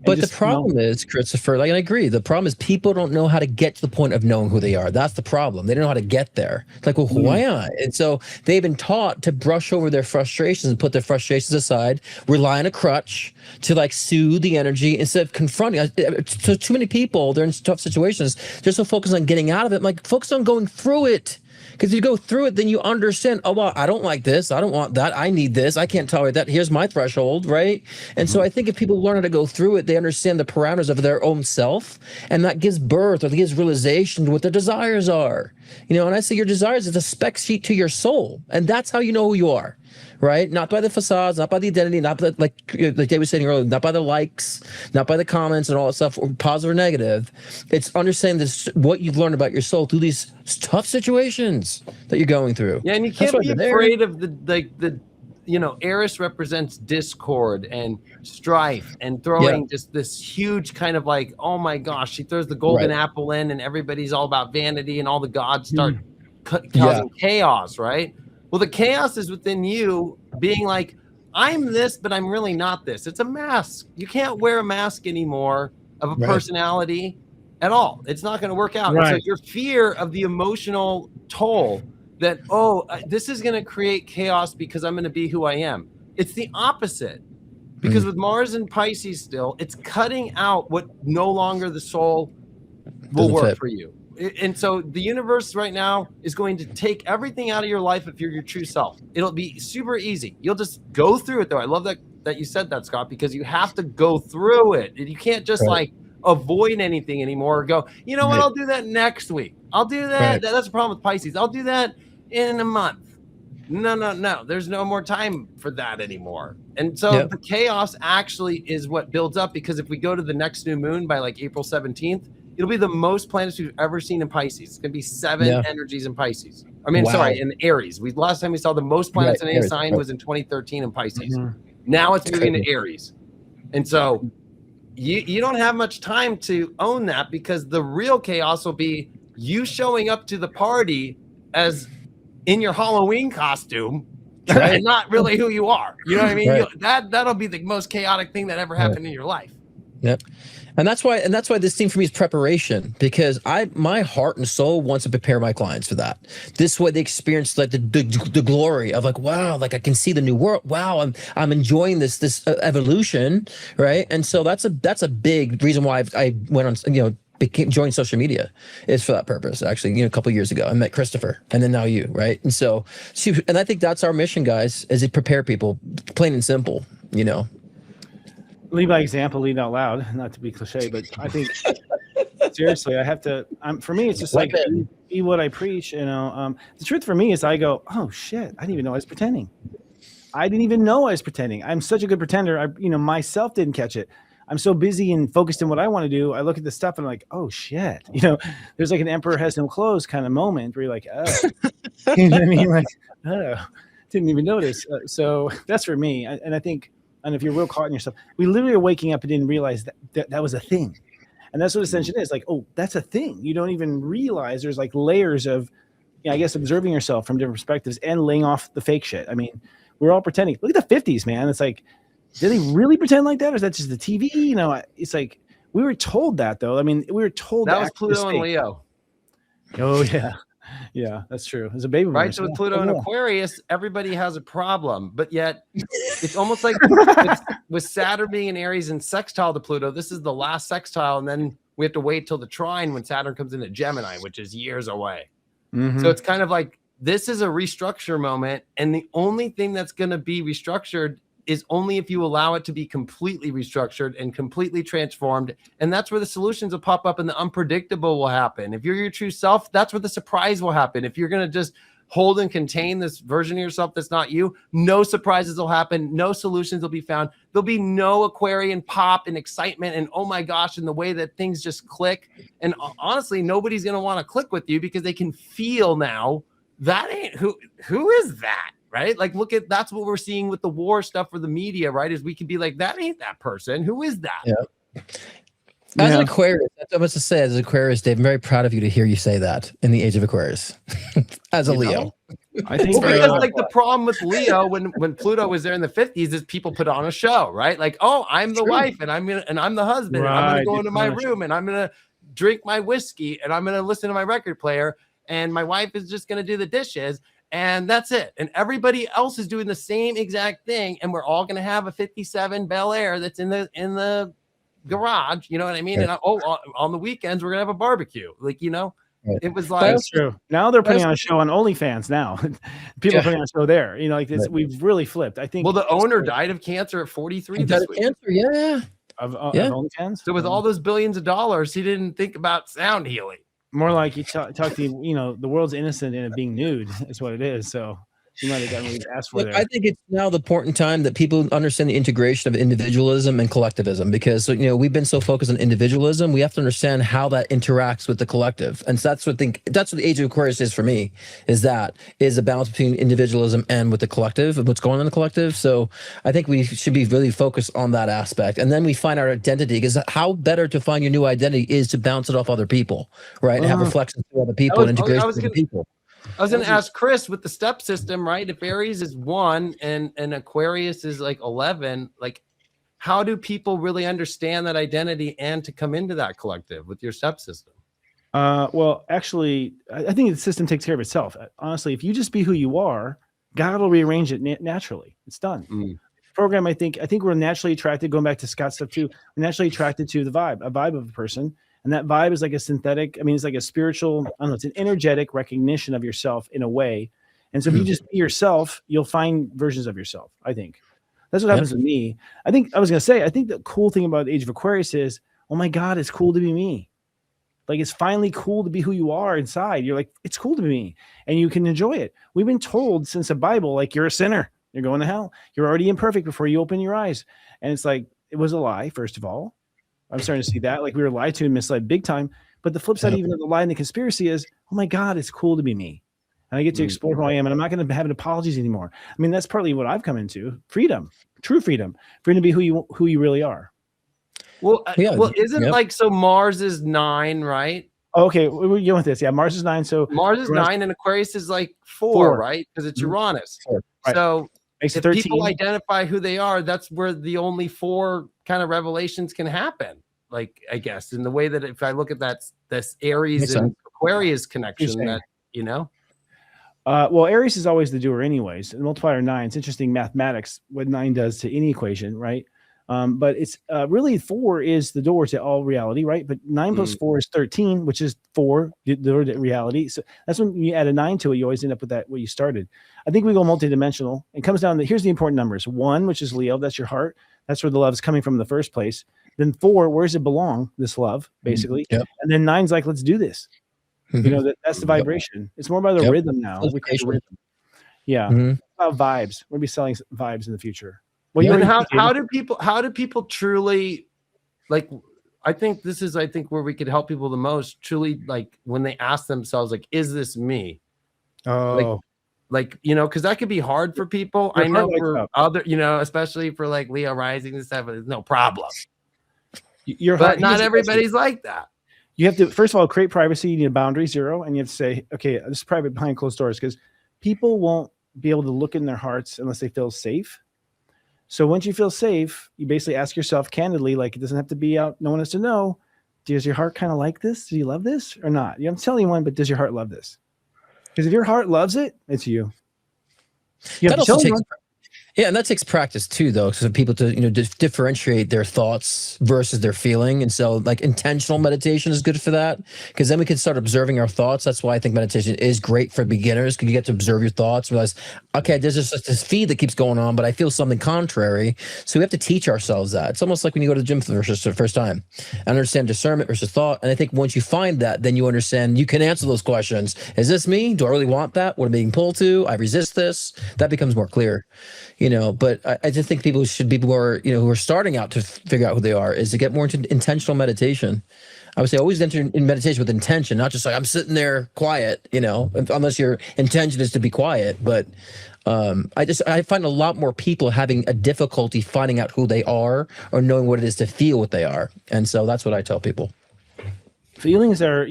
But the problem is, Christopher, like, I agree. The problem is people don't know how to get to the point of knowing who they are. That's the problem. They don't know how to get there. It's like, well, who am I? And so they've been taught to brush over their frustrations and put their frustrations aside, rely on a crutch to like soothe the energy instead of confronting. So too many people, they're in tough situations. They're so focused on getting out of it. I'm like, focus on going through it. Because if you go through it, then you understand, oh, well, I don't like this. I don't want that. I need this. I can't tolerate that. Here's my threshold, right? And so I think if people learn how to go through it, they understand the parameters of their own self, and that gives birth or gives realization to what their desires are. You know, and I say your desires is a spec sheet to your soul, and that's how you know who you are, right? Not by the facades, not by the identity, not by like Dave was saying earlier, not by the likes, not by the comments and all that stuff, or positive or negative. It's understanding this, what you've learned about your soul through these tough situations that you're going through. Yeah, and you can't be afraid of the Eris represents discord and strife and throwing just this huge kind of like, oh my gosh, she throws the golden apple in and everybody's all about vanity and all the gods start causing chaos, right? Well, the chaos is within you being like, I'm this, but I'm really not this. It's a mask. You can't wear a mask anymore of a personality at all. It's not going to work out. So your fear of the emotional toll that, this is going to create chaos because I'm going to be who I am. It's the opposite. Because with Mars and Pisces still, it's cutting out what no longer the soul will work for you. And so the universe right now is going to take everything out of your life if you're your true self. It'll be super easy. You'll just go through it, though. I love that you said that, Scott, because you have to go through it. You can't just like avoid anything anymore or go, you know what, I'll do that next week. I'll do that. That's the problem with Pisces. I'll do that in a month. No. There's no more time for that anymore. And so the chaos actually is what builds up, because if we go to the next new moon by like April 17th, it'll be the most planets we've ever seen in Pisces. It's going to be 7 energies in Pisces. I mean, in Aries. Last time we saw the most planets in any sign was in 2013 in Pisces. Now it's moving to Aries. And so you don't have much time to own that, because the real chaos will be you showing up to the party as in your Halloween costume and not really who you are. You know what I mean? That'll be the most chaotic thing that ever happened in your life. Yep. And that's why this theme for me is preparation, because my heart and soul wants to prepare my clients for that. This way they experience like the glory of like, wow, like I can see the new world. Wow, I'm enjoying this evolution, right? And so that's a big reason why I went on, joined social media, is for that purpose. Actually, a couple of years ago, I met Christopher, and then now you, right? And so, and I think that's our mission, guys, is to prepare people, plain and simple, Lead by example, lead out loud. Not to be cliche, but I think seriously, I have to. For me, it's just like be what I preach. The truth for me is, I go, oh shit, I didn't even know I was pretending. I didn't even know I was pretending. I'm such a good pretender. Myself didn't catch it. I'm so busy and focused on what I want to do. I look at the stuff and I'm like, oh shit. There's like an emperor has no clothes kind of moment where you're like, oh, you know what I mean? Like, oh, didn't even notice. So that's for me. And I think. And if you're real caught in yourself, we literally are waking up and didn't realize that was a thing. And that's what ascension is. Like, oh, that's a thing. You don't even realize there's like layers of, I guess, observing yourself from different perspectives and laying off the fake shit. I mean, we're all pretending. Look at the 50s, man. It's like, did they really pretend like that? Or is that just the TV? It's like, we were told that, though. I mean, we were told that was Pluto and Leo. Oh, yeah. Yeah, that's true. It's a baby right. So with Pluto and Aquarius, everybody has a problem, but yet it's almost like with Saturn being in Aries and sextile to Pluto. This is the last sextile, and then we have to wait till the trine when Saturn comes into Gemini, which is years away. So it's kind of like this is a restructure moment, and the only thing that's going to be restructured is only if you allow it to be completely restructured and completely transformed. And that's where the solutions will pop up and the unpredictable will happen. If you're your true self, that's where the surprise will happen. If you're going to just hold and contain this version of yourself that's not you, no surprises will happen. No solutions will be found. There'll be no Aquarian pop and excitement and oh my gosh, and the way that things just click. And honestly, nobody's going to want to click with you because they can feel now that ain't who is that? Right? Like, that's what we're seeing with the war stuff for the media, right? Is we can be like, that ain't that person. Who is that? Yeah. As an Aquarius, I must say, as an Aquarius, Dave, I'm very proud of you to hear you say that in the age of Aquarius. As a Leo. I think because like the problem with Leo when Pluto was there in the 50s is people put on a show, right? Like, oh, I'm the wife and I'm the husband, and I'm gonna go into my room and I'm gonna drink my whiskey and I'm gonna listen to my record player, and my wife is just gonna do the dishes. And that's it. And everybody else is doing the same exact thing. And we're all going to have a 57 Bel Air that's in the garage. You know what I mean? And on the weekends, we're going to have a barbecue. Like, it was like. That's true. Now they're putting on a show on OnlyFans now. People are putting on a show there. Like this, we've really flipped. I think. Well, the owner died of cancer at 43 this week. Cancer, yeah. Of OnlyFans? So with all those billions of dollars, he didn't think about sound healing. More like you talk to, the world's innocent in it being nude is what it is. So You might have gotten what you asked for there. I think it's now the important time that people understand the integration of individualism and collectivism, because we've been so focused on individualism. We have to understand how that interacts with the collective, and so that's what the Age of Aquarius is for me. Is a balance between individualism and with the collective and what's going on in the collective. So I think we should be really focused on that aspect, and then we find our identity. Because how better to find your new identity is to bounce it off other people, right, and have reflections to other people and integration with other people. I was going to ask Chris, with the step system, right? If Aries is 1 and Aquarius is like 11, like how do people really understand that identity and to come into that collective with your step system? Well, actually, I think the system takes care of itself. Honestly, if you just be who you are, God will rearrange it naturally. It's done. Program, I think we're naturally attracted, going back to Scott's stuff too, we're naturally attracted to a vibe of a person. And that vibe is like a synthetic, it's like a spiritual, I don't know, it's an energetic recognition of yourself in a way. And so if you just be yourself, you'll find versions of yourself, I think. That's what happens with me. I think the cool thing about the Age of Aquarius is, oh my God, it's cool to be me. Like, it's finally cool to be who you are inside. You're like, it's cool to be me. And you can enjoy it. We've been told since the Bible, like, you're a sinner. You're going to hell. You're already imperfect before you open your eyes. And it's like, it was a lie, first of all. I'm starting to see that. Like, we were lied to and misled big time. But the flip side, even of the lie and the conspiracy, is, oh my God, it's cool to be me. And I get to explore who I am. And I'm not going to have apologies anymore. I mean, that's partly what I've come into. Freedom, true freedom to be who you really are. Well, isn't like, so Mars is 9, right? Okay, we're going with this. Yeah, Mars is 9. So Mars is 9 and Aquarius is like 4, right? Because it's Uranus. 4, right. So makes if 13. People identify who they are, that's where the only 4 kind of revelations can happen. Like, I guess, in the way that if I look at this Aries and Aquarius connection, that, well, Aries is always the doer anyways. And multiplier 9, it's interesting mathematics, what 9 does to any equation, right? But it's really 4 is the door to all reality, right? But 9 plus 4 is 13, which is 4, the door to reality. So that's when you add a 9 to it, you always end up with that, what you started. I think we go multidimensional. It comes down to, here's the important numbers. 1, which is Leo, that's your heart. That's where the love is coming from in the first place. Then 4, where does it belong? This love, basically. And then 9's like, let's do this. That's the vibration. It's more about the rhythm now. Rhythm. Yeah. About vibes. We'll be selling vibes in the future. Well, how do people truly, like, I think where we could help people the most, truly, like, when they ask themselves, like, is this me? Oh, because that could be hard for people. I know for other, especially for like Leo rising and stuff, it's no problem. But not everybody's like that. You have to, first of all, create privacy. You need a boundary 0, and you have to say, okay, this is private behind closed doors, because people won't be able to look in their hearts unless they feel safe. So once you feel safe, you basically ask yourself candidly, like, it doesn't have to be out, no one has to know, does your heart kind of like this? Do you love this or not? You don't tell anyone, but does your heart love this? Because if your heart loves it, it's you. And that takes practice too, though, so people to differentiate their thoughts versus their feeling. And so, like, intentional meditation is good for that, because then we can start observing our thoughts. That's why I think meditation is great for beginners, because you get to observe your thoughts, realize, okay, there's just this feed that keeps going on, but I feel something contrary. So we have to teach ourselves that. It's almost like when you go to the gym for the first time, and understand discernment versus thought. And I think once you find that, then you understand, you can answer those questions. Is this me? Do I really want that? What am I being pulled to? I resist this. That becomes more clear. But I just think people should be more, who are starting out to figure out who they are, is to get more into intentional meditation. I would say always enter in meditation with intention, not just like, I'm sitting there quiet, unless your intention is to be quiet. But I find a lot more people having a difficulty finding out who they are or knowing what it is to feel what they are. And so that's what I tell people. Feelings are,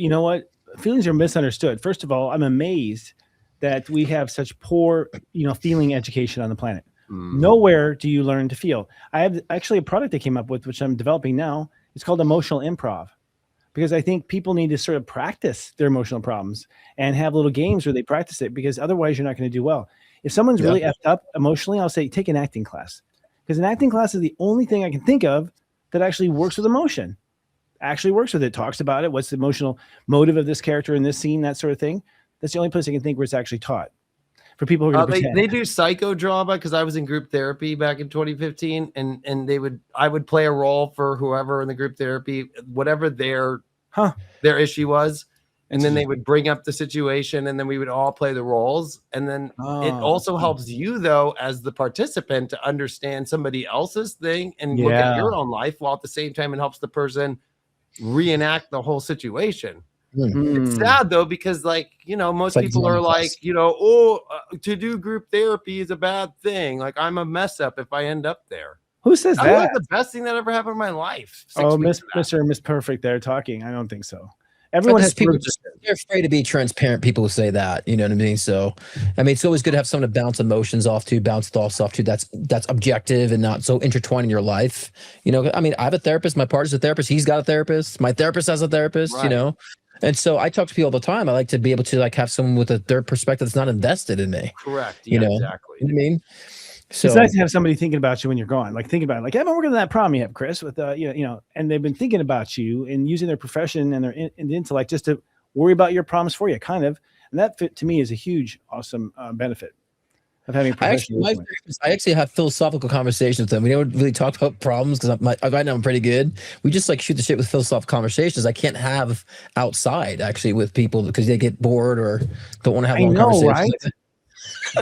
feelings are misunderstood. First of all, I'm amazed that we have such poor, feeling education on the planet. Nowhere do you learn to feel. I have actually a product I came up with, which I'm developing now. It's called emotional improv, because I think people need to sort of practice their emotional problems and have little games where they practice it, because otherwise you're not going to do well. If someone's really effed up emotionally, I'll say, take an acting class, because an acting class is the only thing I can think of that actually works with emotion, actually works with it, talks about it. What's the emotional motive of this character in this scene, that sort of thing. That's the only place I can think where it's actually taught. For people who are they do psychodrama, because I was in group therapy back in 2015, and I would play a role for whoever in the group therapy, whatever their issue was, And then they would bring up the situation, and then we would all play the roles. And then it also helps you, though, as the participant, to understand somebody else's thing and look at your own life, while at the same time it helps the person reenact the whole situation. It's sad, though, because, like, you know, most people are like, you know, to do group therapy is a bad thing. Like, I'm a mess up if I end up there. Who says that? That was the best thing that ever happened in my life. Mr. and Miss Perfect, they're talking. I don't think so. Everyone has people. They're afraid to be transparent. People who say that, you know what I mean. So, I mean, it's always good to have someone to bounce emotions off to, bounce thoughts off to. That's objective and not so intertwined in your life. You know, I mean, I have a therapist. My partner's a therapist. He's got a therapist. My therapist has a therapist. Right. You know, and so I talk to people all the time. I like to be able to like have someone with a third perspective that's not invested in me. Correct. You know, exactly. You know what I mean. So it's nice to have somebody thinking about you when you're gone. Like think about it. Like I've been working on that problem you have, Chris, with you know, and they've been thinking about you and using their profession and their intellect just to worry about your problems for you, kind of. And that to me is a huge, awesome benefit of having a professional. I actually have philosophical conversations with them. We don't really talk about problems because right now I'm pretty good. We just like shoot the shit with philosophical conversations. I can't have outside actually with people because they get bored or don't want to have long conversations. Right?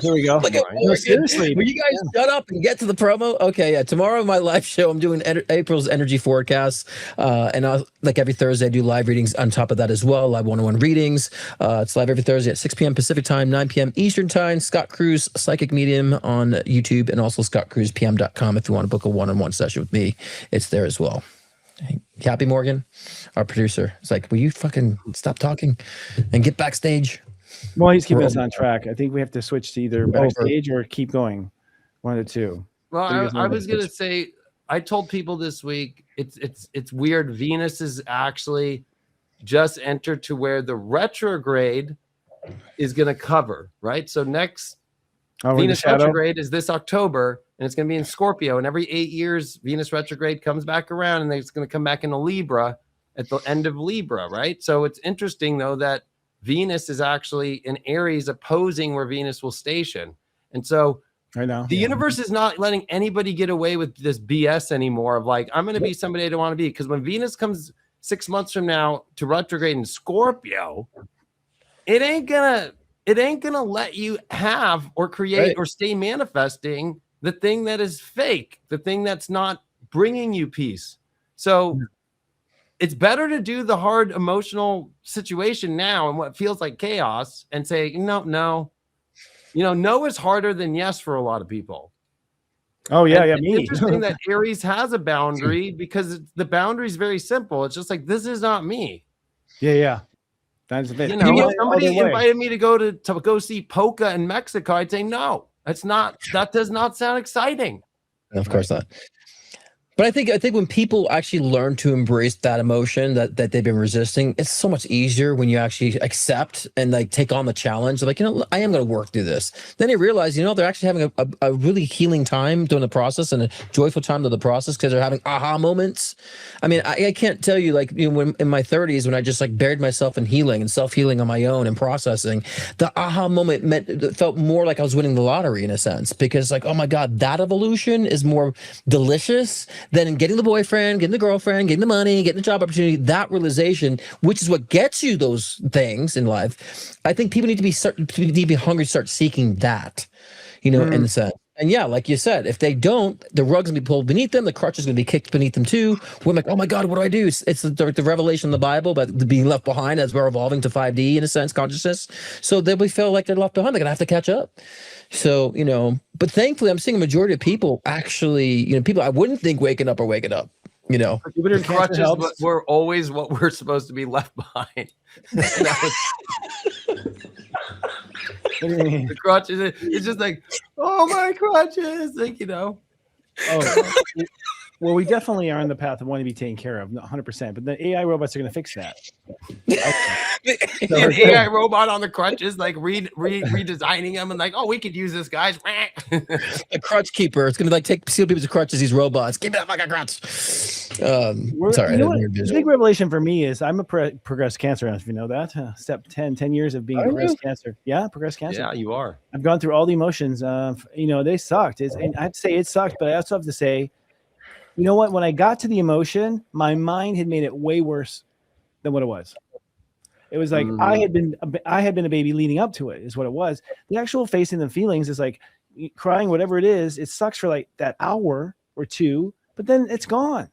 Here we go. No, seriously, will you guys shut up and get to the promo? Okay, yeah. Tomorrow my live show, I'm doing April's energy forecast, and I'll, like every Thursday, I do live readings on top of that as well. Live one-on-one readings. It's live every Thursday at 6 p.m. Pacific time, 9 p.m. Eastern time. Scott Cruz, Psychic Medium on YouTube, and also scottcruzpm.com if you want to book a one-on-one session with me. It's there as well. Happy Morgan, our producer, is like, will you fucking stop talking and get backstage? Well, he's keeping us on track. I think we have to switch to either backstage or keep going. One of the two. Well, I was going to say, I told people this week, it's weird. Venus is actually just entered to where the retrograde is going to cover, right? So next Venus retrograde is this October, and it's going to be in Scorpio. And every 8 years, Venus retrograde comes back around, and it's going to come back into Libra at the end of Libra, right? So it's interesting, though, that Venus is actually in Aries opposing where Venus will station. And so the universe is not letting anybody get away with this BS anymore of like, I'm going to be somebody I don't want to be. Because when Venus comes 6 months from now to retrograde in Scorpio, it ain't gonna let you have or create or stay manifesting the thing that is fake, the thing that's not bringing you peace. So it's better to do the hard emotional situation now and what feels like chaos and say, no. You know, no is harder than yes for a lot of people. Oh, yeah, It's interesting that Aries has a boundary because the boundary is very simple. It's just like, this is not me. Yeah. That's a bit. You know, if somebody invited me to go see polka in Mexico, I'd say, no, that does not sound exciting. Of course not. But I think when people actually learn to embrace that emotion that they've been resisting, it's so much easier when you actually accept and like take on the challenge. Like, you know, I am going to work through this. Then you realize, you know, they're actually having a really healing time during the process and a joyful time to the process because they're having aha moments. I mean, I can't tell you, like, you know, when in my 30s when I just like buried myself in healing and self-healing on my own and processing, the aha moment it felt more like I was winning the lottery in a sense because like, oh my God, that evolution is more delicious than getting the boyfriend, getting the girlfriend, getting the money, getting the job opportunity. That realization, which is what gets you those things in life. I think people need to be hungry to start seeking that, you know, in a sense. And yeah, like you said, if they don't, the rug's gonna be pulled beneath them, the crutch is gonna be kicked beneath them too. We're like, oh my God, what do I do? It's the revelation of the Bible, but being left behind as we're evolving to 5D in a sense, consciousness. So then we feel like they're left behind. They're gonna have to catch up. So, you know, but thankfully I'm seeing a majority of people actually, you know, people I wouldn't think waking up, you know. The crutches were always what we're supposed to be left behind. The crutches, it's just like, oh my crutches, like, you know. Oh, well, we definitely are on the path of wanting to be taken care of, 100%. But the AI robots are going to fix that. An AI robot on the crutches, like redesigning them and like, oh, we could use this, guys. A crutch keeper. It's going to like steal people's crutches. These robots. Give me that fucking crutch. Sorry. You know what, the big revelation for me is I'm a progressed cancer. If you know that, step 10 years of being progressed cancer. Yeah, progressed cancer. Yeah, you are. I've gone through all the emotions. You know, they sucked. And I have to say it sucked, but I also have to say, you know what? When I got to the emotion, my mind had made it way worse than what it was. It was like I had been a baby leading up to it, is what it was. The actual facing the feelings is like crying, whatever it is. It sucks for like that hour or two, but then it's gone.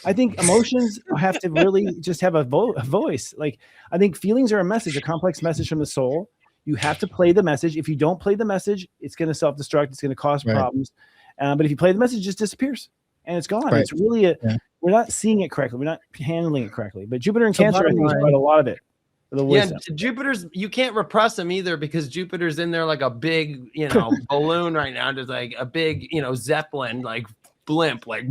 I think emotions have to really just have a voice. Like, I think feelings are a message, a complex message from the soul. You have to play the message. If you don't play the message, it's going to self-destruct. It's going to cause problems. But if you play the message, it just disappears and it's gone. It's really we're not seeing it correctly. We're not handling it correctly. But Jupiter and Cancer, I think, is quite a lot of it. Jupiter's, you can't repress them either, because Jupiter's in there like a big, balloon right now, just like a big, Zeppelin, like blimp, like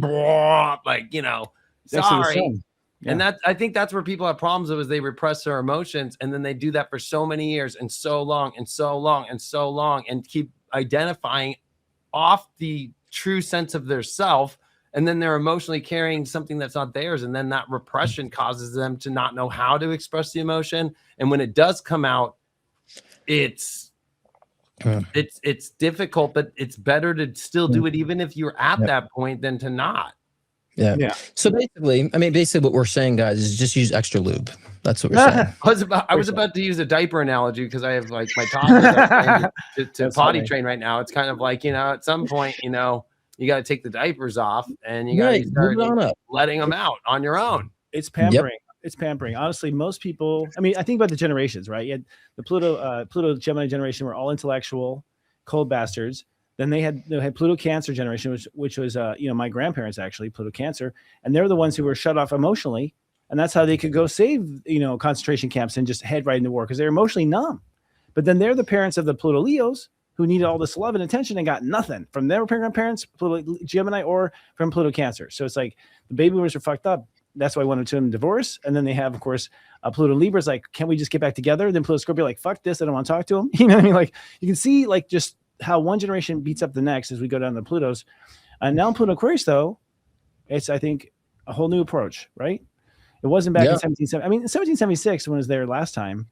sorry. And I think that's where people have problems with, is they repress their emotions, and then they do that for so many years and so long and so long and so long, and keep identifying off the true sense of their self. And then they're emotionally carrying something that's not theirs. And then that repression causes them to not know how to express the emotion. And when it does come out, it's difficult, but it's better to still do it, even if you're at that point, than to not. Yeah. So basically what we're saying, guys, is just use extra lube. That's what we're saying. I was about to use a diaper analogy, because I have like my toddlers to potty train right now. It's kind of like, at some point, you got to take the diapers off, and you got to start letting them out on your own. It's pampering. It's pampering. Honestly, most people, I think about the generations, right? You had the Pluto Gemini generation were all intellectual, cold bastards. Then they had Pluto Cancer generation, which was my grandparents, actually, Pluto Cancer, and they're the ones who were shut off emotionally, and that's how they could go save concentration camps and just head right into war, because they're emotionally numb. But then they're the parents of the Pluto Leos, who needed all this love and attention and got nothing from their grandparents, Pluto Gemini, or from Pluto Cancer. So it's like the baby boomers are fucked up. That's why I wanted to divorce. And then they have, of course, Pluto Libra's like, can we just get back together? Then Pluto Scorpio like, fuck this, I don't want to talk to him. You know what I mean? Like, you can see like just how one generation beats up the next as we go down the Plutos. And now in Pluto Aquarius, though, it's, I think, a whole new approach, right? It wasn't back in 1770. In 1776, when it was there last time,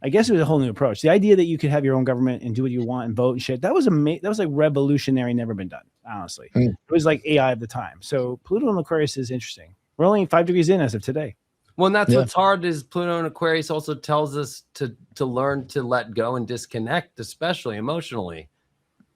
I guess it was a whole new approach. The idea that you could have your own government and do what you want and vote and shit, that was like revolutionary, never been done, honestly. It was like AI of the time. So Pluto and Aquarius is interesting. We're only 5 degrees in as of today. Well, and that's what's hard, is Pluto and Aquarius also tells us to learn to let go and disconnect, especially emotionally,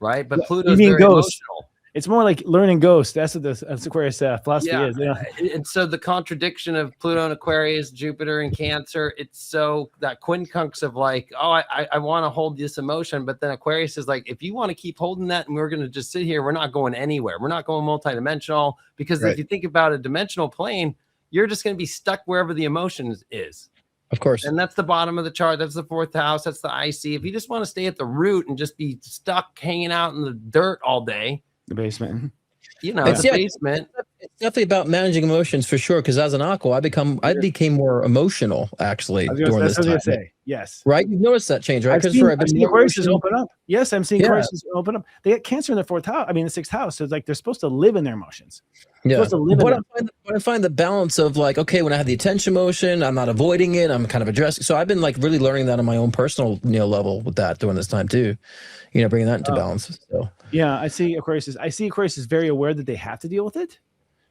right? But Pluto's very emotional. It's more like learning ghost. That's what the Aquarius philosophy is. Yeah. And so the contradiction of Pluto and Aquarius, Jupiter and Cancer, it's so that quincunx of like, oh, I want to hold this emotion. But then Aquarius is like, if you want to keep holding that and we're going to just sit here, we're not going anywhere. We're not going multidimensional, because if you think about a dimensional plane, you're just going to be stuck wherever the emotion is. Of course. And that's the bottom of the chart. That's the 4th house. That's the IC. If you just want to stay at the root and just be stuck hanging out in the dirt all day, the basement, basement. It's definitely about managing emotions, for sure. Because as an aqua, I became more emotional, actually, during this time. Yes. Right? You've noticed that change, right? I've seen Aquarius open up. Yes, I'm seeing Aquarius open up. They get Cancer in their 4th house. The 6th house. So it's like they're supposed to live in their emotions. Yeah. But I find the balance of like, okay, when I have the attention emotion, I'm not avoiding it. I'm kind of addressing. So I've been like really learning that on my own personal level with that during this time too. Bringing that into balance. So yeah, I see Aquarius is very aware that they have to deal with it,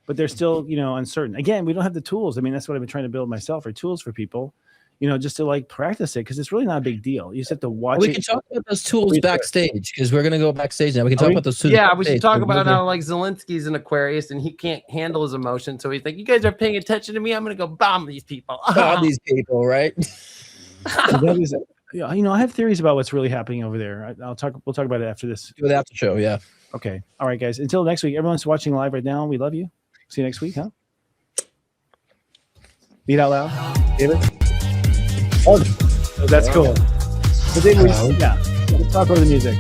but they're still uncertain. Again, we don't have the tools. That's what I've been trying to build myself, or tools for people. Just to like practice it, because it's really not a big deal. You just have to watch it. We can talk about those tools backstage, because we're going to go backstage now. We can talk about those tools. Yeah, we should talk about how like Zelensky's an Aquarius and he can't handle his emotions. So he's like, you guys are paying attention to me. I'm going to go bomb these people. Bomb these people, right? I have theories about what's really happening over there. We'll talk about it after this. Do it after show, yeah. Okay. All right, guys. Until next week, everyone's watching live right now. We love you. See you next week, huh? Read out loud, David. Oh, that's cool. But then let's talk about the music.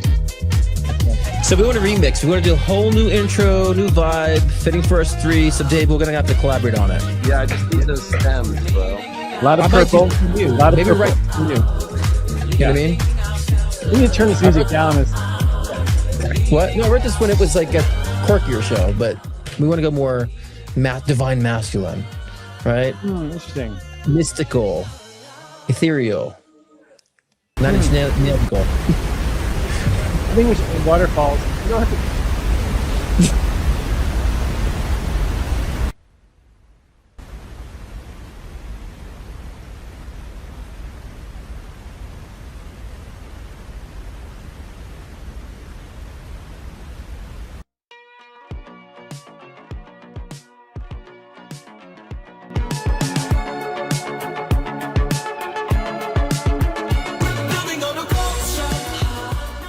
So we want to remix. We want to do a whole new intro, new vibe, fitting for us three. So Dave, we're going to have to collaborate on it. Yeah, I just need those stems, bro. A lot of purple. A lot of purple. You know what I mean? We need to turn this music down. What? No, I read this when it was like a quirkier show, but we want to go more divine masculine, right? Interesting. Mystical. Ethereal. Not nautical. I think we should waterfalls. You don't have to.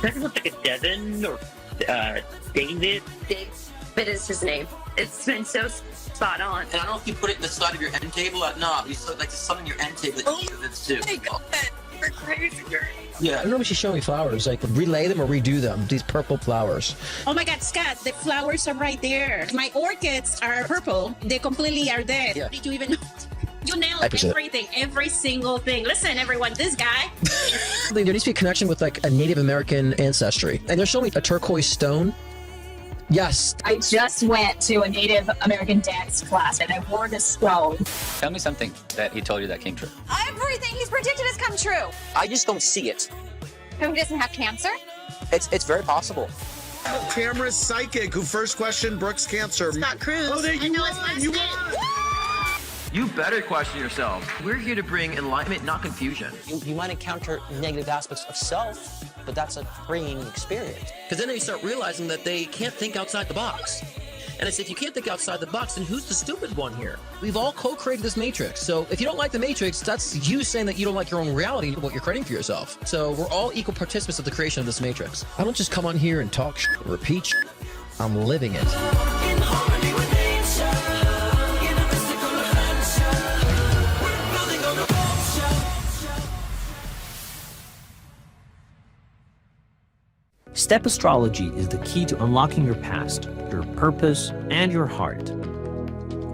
Doesn't look like a Devin or David. But it's his name. It's been so spot on. And I don't know if you put it in the side of your end table or not. You saw like something in your end table that you did too. Oh my God, we're crazy. Yeah, I don't know if she's showing me flowers. Like, relay them or redo them. These purple flowers. Oh my God, Scott, the flowers are right there. My orchids are purple. They completely are there. Yeah. Did you even know? You nailed everything, every single thing. Listen, everyone, this guy. There needs to be a connection with like a Native American ancestry. And they're showing me a turquoise stone. Yes. I just went to a Native American dance class and I wore this stone. Tell me something that he told you that came true. Everything he's predicted has come true. I just don't see it. Who doesn't have cancer? It's very possible. Camera's psychic who first questioned Brooke's cancer. Scott Cruz. Oh, there you won. You better question yourself. We're here to bring enlightenment, not confusion. You might encounter negative aspects of self, but that's a freeing experience. Because then they start realizing that they can't think outside the box. And I say, if you can't think outside the box, then who's the stupid one here? We've all co-created this matrix. So if you don't like the matrix, that's you saying that you don't like your own reality, what you're creating for yourself. So we're all equal participants of the creation of this matrix. I don't just come on here and talk shit, repeat shit. I'm living it. Step astrology is the key to unlocking your past, your purpose, and your heart.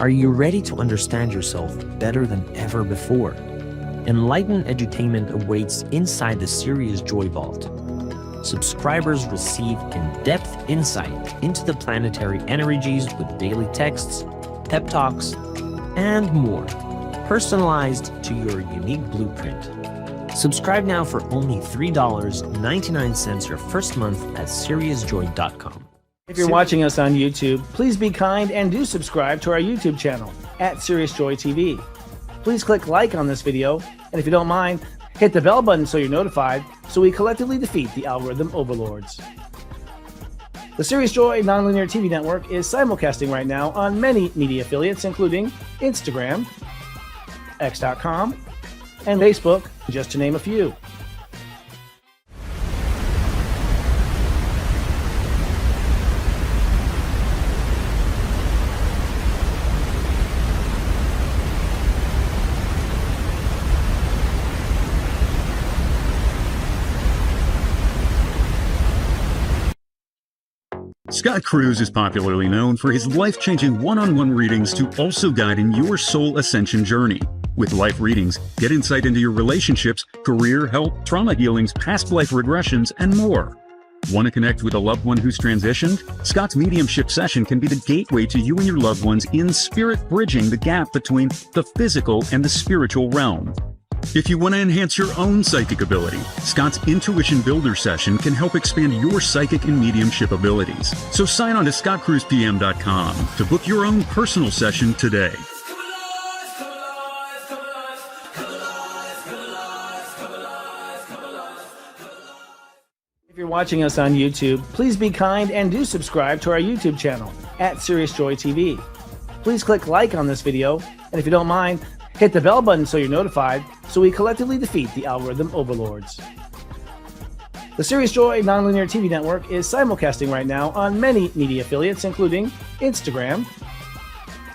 Are you ready to understand yourself better than ever before? Enlightened edutainment awaits inside the Sirius Joy Vault. Subscribers receive in-depth insight into the planetary energies with daily texts, pep talks, and more, personalized to your unique blueprint. Subscribe now for only $3.99 your first month at SiriusJoy.com. If you're watching us on YouTube, please be kind and do subscribe to our YouTube channel at Serious Joy TV. Please click like on this video, and if you don't mind, hit the bell button so you're notified, so we collectively defeat the algorithm overlords. The Serious Joy Nonlinear TV Network is simulcasting right now on many media affiliates, including Instagram, X.com, and Facebook, just to name a few. Scott Cruz is popularly known for his life-changing one-on-one readings to also guide in your soul ascension journey. With life readings, get insight into your relationships, career, health, trauma healings, past life regressions, and more. Want to connect with a loved one who's transitioned? Scott's mediumship session can be the gateway to you and your loved ones in spirit, bridging the gap between the physical and the spiritual realm. If you want to enhance your own psychic ability, Scott's Intuition Builder session can help expand your psychic and mediumship abilities. So sign on to scottcruzpm.com to book your own personal session today. If you're watching us on YouTube, please be kind and do subscribe to our YouTube channel at Serious Joy TV. Please click like on this video, and if you don't mind, hit the bell button so you're notified, so we collectively defeat the algorithm overlords. The Serious Joy Nonlinear TV Network is simulcasting right now on many media affiliates, including Instagram,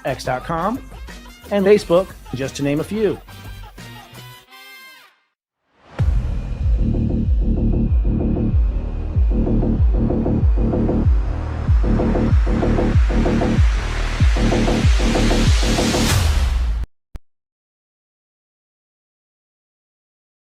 X.com, and Facebook, just to name a few.